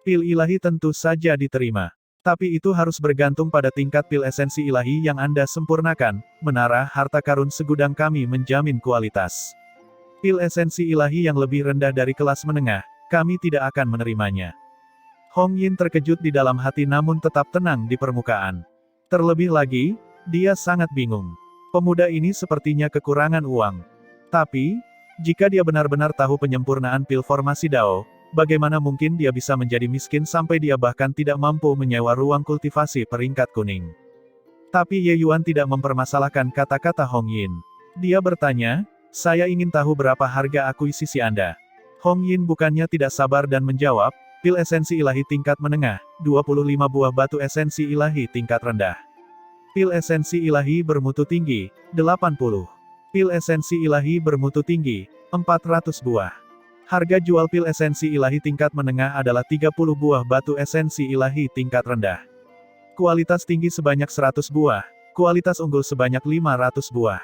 Pil ilahi tentu saja diterima. Tapi itu harus bergantung pada tingkat pil esensi ilahi yang Anda sempurnakan. Menara harta karun segudang kami menjamin kualitas. Pil esensi ilahi yang lebih rendah dari kelas menengah, kami tidak akan menerimanya. Hong Yin terkejut di dalam hati namun tetap tenang di permukaan. Terlebih lagi, Dia sangat bingung. Pemuda ini sepertinya kekurangan uang. Tapi, jika dia benar-benar tahu penyempurnaan pil formasi Dao, bagaimana mungkin dia bisa menjadi miskin sampai dia bahkan tidak mampu menyewa ruang kultivasi peringkat kuning. Tapi Ye Yuan tidak mempermasalahkan kata-kata Hong Yin. Dia bertanya, saya ingin tahu berapa harga akuisisi Anda. Hong Yin bukannya tidak sabar dan menjawab, pil esensi ilahi tingkat menengah, 25 buah batu esensi ilahi tingkat rendah. Pil esensi ilahi bermutu tinggi, 80. Pil esensi ilahi bermutu tinggi, 400 buah. Harga jual pil esensi ilahi tingkat menengah adalah 30 buah batu esensi ilahi tingkat rendah. Kualitas tinggi sebanyak 100 buah, kualitas unggul sebanyak 500 buah.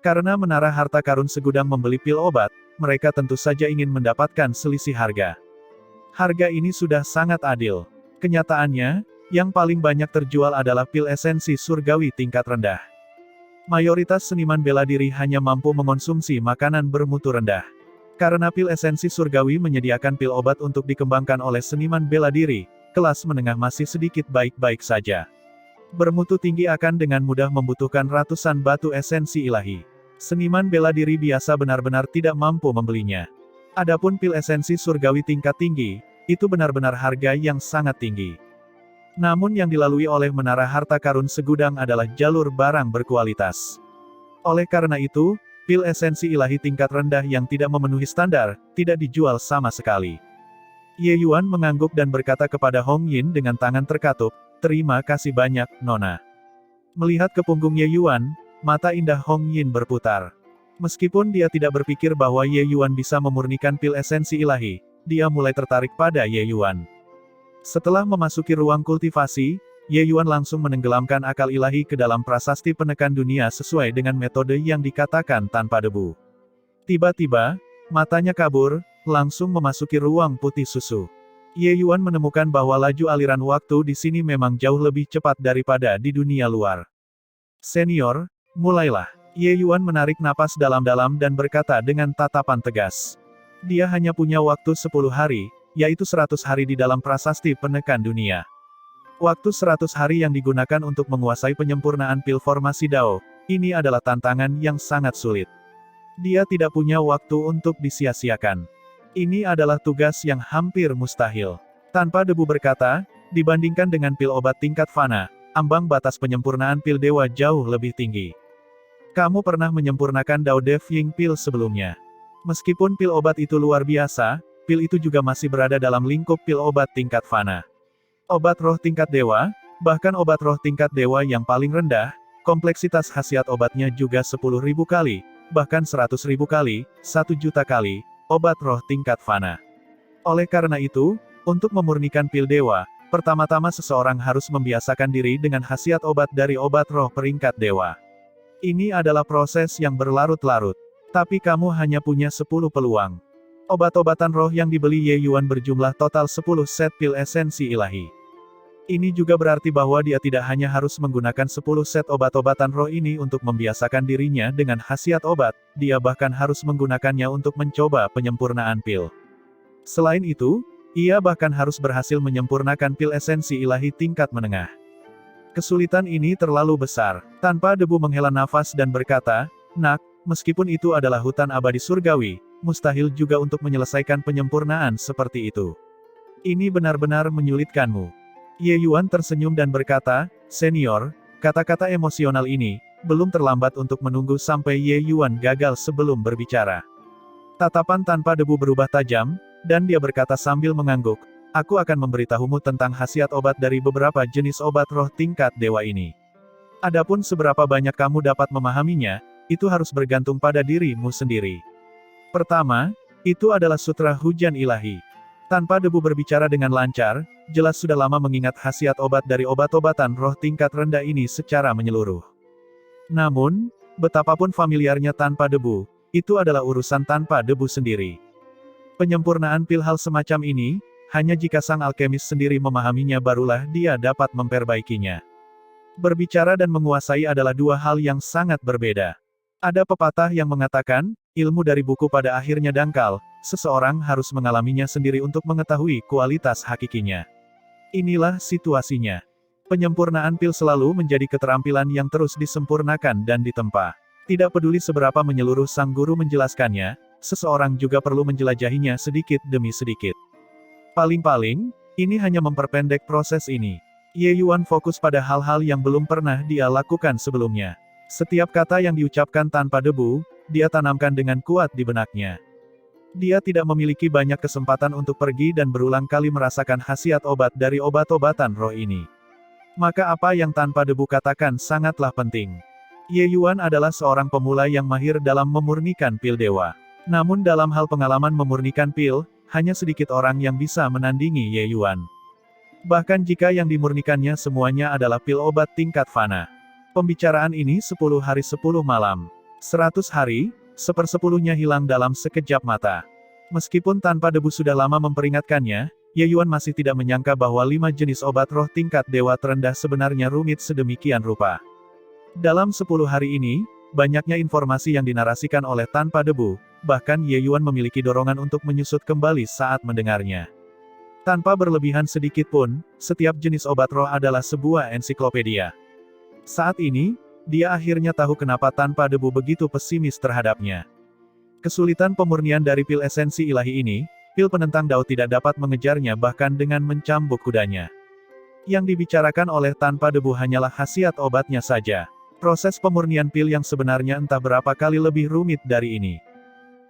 Karena Menara Harta Karun segudang membeli pil obat, mereka tentu saja ingin mendapatkan selisih harga. Harga ini sudah sangat adil. Kenyataannya, yang paling banyak terjual adalah pil esensi surgawi tingkat rendah. Mayoritas seniman bela diri hanya mampu mengonsumsi makanan bermutu rendah. Karena pil esensi surgawi menyediakan pil obat untuk dikembangkan oleh seniman bela diri, kelas menengah masih sedikit baik-baik saja. Bermutu tinggi akan dengan mudah membutuhkan ratusan batu esensi ilahi. Seniman bela diri biasa benar-benar tidak mampu membelinya. Adapun pil esensi surgawi tingkat tinggi, itu benar-benar harga yang sangat tinggi. Namun yang dilalui oleh Menara Harta Karun segudang adalah jalur barang berkualitas. Oleh karena itu, pil esensi ilahi tingkat rendah yang tidak memenuhi standar, tidak dijual sama sekali. Ye Yuan mengangguk dan berkata kepada Hong Yin dengan tangan terkatup, terima kasih banyak, Nona. Melihat ke punggung Ye Yuan, mata indah Hong Yin berputar. Meskipun dia tidak berpikir bahwa Ye Yuan bisa memurnikan pil esensi ilahi, dia mulai tertarik pada Ye Yuan. Setelah memasuki ruang kultivasi, Ye Yuan langsung menenggelamkan akal ilahi ke dalam prasasti penekan dunia sesuai dengan metode yang dikatakan tanpa debu. Tiba-tiba, matanya kabur, langsung memasuki ruang putih susu. Ye Yuan menemukan bahwa laju aliran waktu di sini memang jauh lebih cepat daripada di dunia luar. Senior, mulailah. Ye Yuan menarik napas dalam-dalam dan berkata dengan tatapan tegas. Dia hanya punya waktu 10 hari, yaitu 100 hari di dalam prasasti penekan dunia. Waktu 100 hari yang digunakan untuk menguasai penyempurnaan pil formasi Dao, ini adalah tantangan yang sangat sulit. Dia tidak punya waktu untuk disia-siakan. Ini adalah tugas yang hampir mustahil. Tanpa debu berkata, dibandingkan dengan pil obat tingkat fana, ambang batas penyempurnaan pil dewa jauh lebih tinggi. Kamu pernah menyempurnakan Dao Dev Ying pil sebelumnya. Meskipun pil obat itu luar biasa, pil itu juga masih berada dalam lingkup pil obat tingkat fana. Obat roh tingkat dewa, bahkan obat roh tingkat dewa yang paling rendah, kompleksitas khasiat obatnya juga 10.000 kali, bahkan 100.000 kali, 1 juta kali, obat roh tingkat fana. Oleh karena itu, untuk memurnikan pil dewa, pertama-tama seseorang harus membiasakan diri dengan khasiat obat dari obat roh peringkat dewa. Ini adalah proses yang berlarut-larut. Tapi kamu hanya punya 10 peluang. Obat-obatan roh yang dibeli Ye Yuan berjumlah total 10 set pil esensi ilahi. Ini juga berarti bahwa dia tidak hanya harus menggunakan 10 set obat-obatan roh ini untuk membiasakan dirinya dengan khasiat obat, dia bahkan harus menggunakannya untuk mencoba penyempurnaan pil. Selain itu, ia bahkan harus berhasil menyempurnakan pil esensi ilahi tingkat menengah. Kesulitan ini terlalu besar. Tanpa debu menghela nafas dan berkata, Nak, meskipun itu adalah hutan abadi surgawi, mustahil juga untuk menyelesaikan penyempurnaan seperti itu. Ini benar-benar menyulitkanmu. Ye Yuan tersenyum dan berkata, Senior, kata-kata emosional ini, belum terlambat untuk menunggu sampai Ye Yuan gagal sebelum berbicara. Tatapan tanpa debu berubah tajam, dan dia berkata sambil mengangguk, aku akan memberitahumu tentang khasiat obat dari beberapa jenis obat roh tingkat dewa ini. Adapun seberapa banyak kamu dapat memahaminya, itu harus bergantung pada dirimu sendiri. Pertama, itu adalah sutra hujan ilahi. Tanpa debu berbicara dengan lancar, jelas sudah lama mengingat khasiat obat dari obat-obatan roh tingkat rendah ini secara menyeluruh. Namun, betapapun familiarnya tanpa debu, itu adalah urusan tanpa debu sendiri. Penyempurnaan pil hal semacam ini, hanya jika sang alkemis sendiri memahaminya barulah dia dapat memperbaikinya. Berbicara dan menguasai adalah dua hal yang sangat berbeda. Ada pepatah yang mengatakan, ilmu dari buku pada akhirnya dangkal, seseorang harus mengalaminya sendiri untuk mengetahui kualitas hakikinya. Inilah situasinya. Penyempurnaan pil selalu menjadi keterampilan yang terus disempurnakan dan ditempa. Tidak peduli seberapa menyeluruh sang guru menjelaskannya, seseorang juga perlu menjelajahinya sedikit demi sedikit. Paling-paling, ini hanya memperpendek proses ini. Ye Yuan fokus pada hal-hal yang belum pernah dia lakukan sebelumnya. Setiap kata yang diucapkan tanpa debu, dia tanamkan dengan kuat di benaknya. Dia tidak memiliki banyak kesempatan untuk pergi dan berulang kali merasakan khasiat obat dari obat-obatan roh ini. Maka apa yang tanpa debu katakan sangatlah penting. Ye Yuan adalah seorang pemula yang mahir dalam memurnikan pil dewa. Namun dalam hal pengalaman memurnikan pil, hanya sedikit orang yang bisa menandingi Ye Yuan. Bahkan jika yang dimurnikannya semuanya adalah pil obat tingkat fana. Pembicaraan ini 10 hari 10 malam. 100 hari, sepersepuluhnya hilang dalam sekejap mata. Meskipun tanpa debu sudah lama memperingatkannya, Ye Yuan masih tidak menyangka bahwa 5 jenis obat roh tingkat dewa terendah sebenarnya rumit sedemikian rupa. Dalam 10 hari ini, banyaknya informasi yang dinarasikan oleh tanpa debu, bahkan Ye Yuan memiliki dorongan untuk menyusut kembali saat mendengarnya. Tanpa berlebihan sedikit pun, setiap jenis obat roh adalah sebuah ensiklopedia. Saat ini, dia akhirnya tahu kenapa tanpa debu begitu pesimis terhadapnya. Kesulitan pemurnian dari pil esensi ilahi ini, pil penentang Dao tidak dapat mengejarnya bahkan dengan mencambuk kudanya. Yang dibicarakan oleh tanpa debu hanyalah khasiat obatnya saja. Proses pemurnian pil yang sebenarnya entah berapa kali lebih rumit dari ini.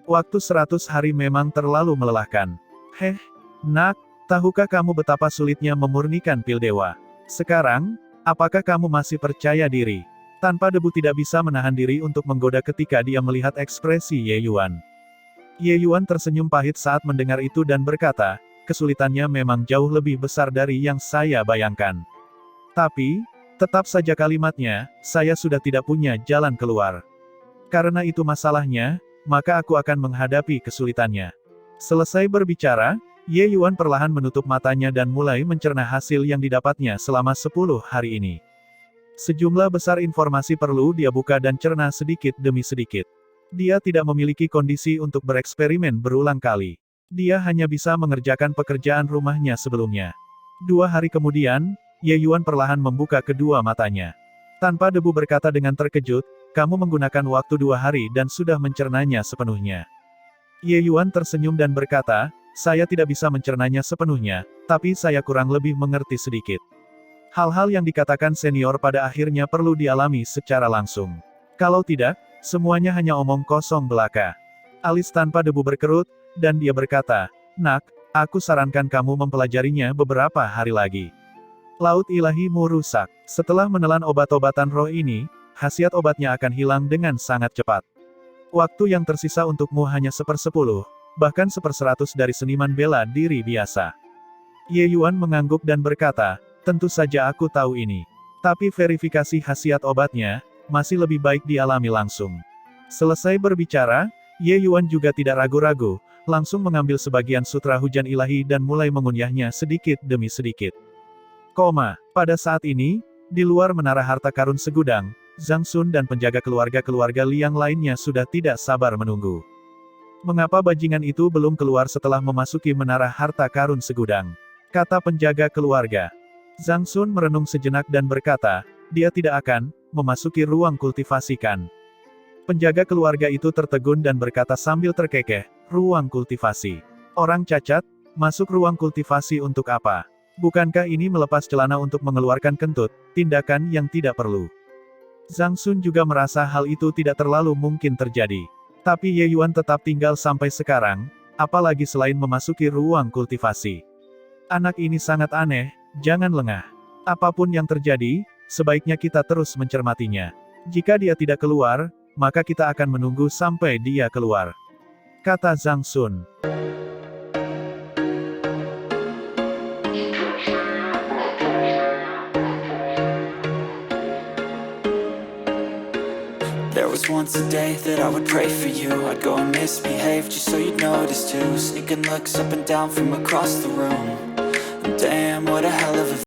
Waktu 100 hari memang terlalu melelahkan. Heh, nak, tahukah kamu betapa sulitnya memurnikan pil dewa? Sekarang, apakah kamu masih percaya diri? Tanpa debu tidak bisa menahan diri untuk menggoda ketika dia melihat ekspresi Ye Yuan. Ye Yuan tersenyum pahit saat mendengar itu dan berkata, kesulitannya memang jauh lebih besar dari yang saya bayangkan. Tapi, tetap saja kalimatnya, saya sudah tidak punya jalan keluar. Karena itu masalahnya, maka aku akan menghadapi kesulitannya. Selesai berbicara, Ye Yuan perlahan menutup matanya dan mulai mencerna hasil yang didapatnya selama 10 hari ini. Sejumlah besar informasi perlu dia buka dan cerna sedikit demi sedikit. Dia tidak memiliki kondisi untuk bereksperimen berulang kali. Dia hanya bisa mengerjakan pekerjaan rumahnya sebelumnya. 2 hari kemudian, Ye Yuan perlahan membuka kedua matanya. Tanpa debu berkata dengan terkejut, kamu menggunakan waktu 2 hari dan sudah mencernanya sepenuhnya. Ye Yuan tersenyum dan berkata, saya tidak bisa mencernanya sepenuhnya, tapi saya kurang lebih mengerti sedikit. Hal-hal yang dikatakan senior pada akhirnya perlu dialami secara langsung. Kalau tidak, semuanya hanya omong kosong belaka. Alis tanpa debu berkerut, dan dia berkata, nak, aku sarankan kamu mempelajarinya beberapa hari lagi. Laut ilahimu rusak. Setelah menelan obat-obatan roh ini, khasiat obatnya akan hilang dengan sangat cepat. Waktu yang tersisa untukmu hanya 1/10, bahkan 1/100 dari seniman bela diri biasa. Ye Yuan mengangguk dan berkata, tentu saja aku tahu ini. Tapi verifikasi khasiat obatnya, masih lebih baik dialami langsung. Selesai berbicara, Ye Yuan juga tidak ragu-ragu, langsung mengambil sebagian sutra hujan ilahi dan mulai mengunyahnya sedikit demi sedikit. Pada saat ini, di luar menara harta karun segudang, Zhang Sun dan penjaga keluarga-keluarga Liang lainnya sudah tidak sabar menunggu. Mengapa bajingan itu belum keluar setelah memasuki menara harta karun segudang? Kata penjaga keluarga. Zhang Sun merenung sejenak dan berkata, dia tidak akan memasuki ruang kultivasi kan. Penjaga keluarga itu tertegun dan berkata sambil terkekeh, ruang kultivasi. Orang cacat, masuk ruang kultivasi untuk apa? Bukankah ini melepas celana untuk mengeluarkan kentut, tindakan yang tidak perlu? Zhang Sun juga merasa hal itu tidak terlalu mungkin terjadi. Tapi Ye Yuan tetap tinggal sampai sekarang, apalagi selain memasuki ruang kultivasi. Anak ini sangat aneh, jangan lengah. Apapun yang terjadi, sebaiknya kita terus mencermatinya. Jika dia tidak keluar, maka kita akan menunggu sampai dia keluar. Kata Zhang Sun. There was once a day that I would pray for you. I'd go and misbehave just so you'd notice too. Sneaking looks up and down from across the room. And damn, what a hell of a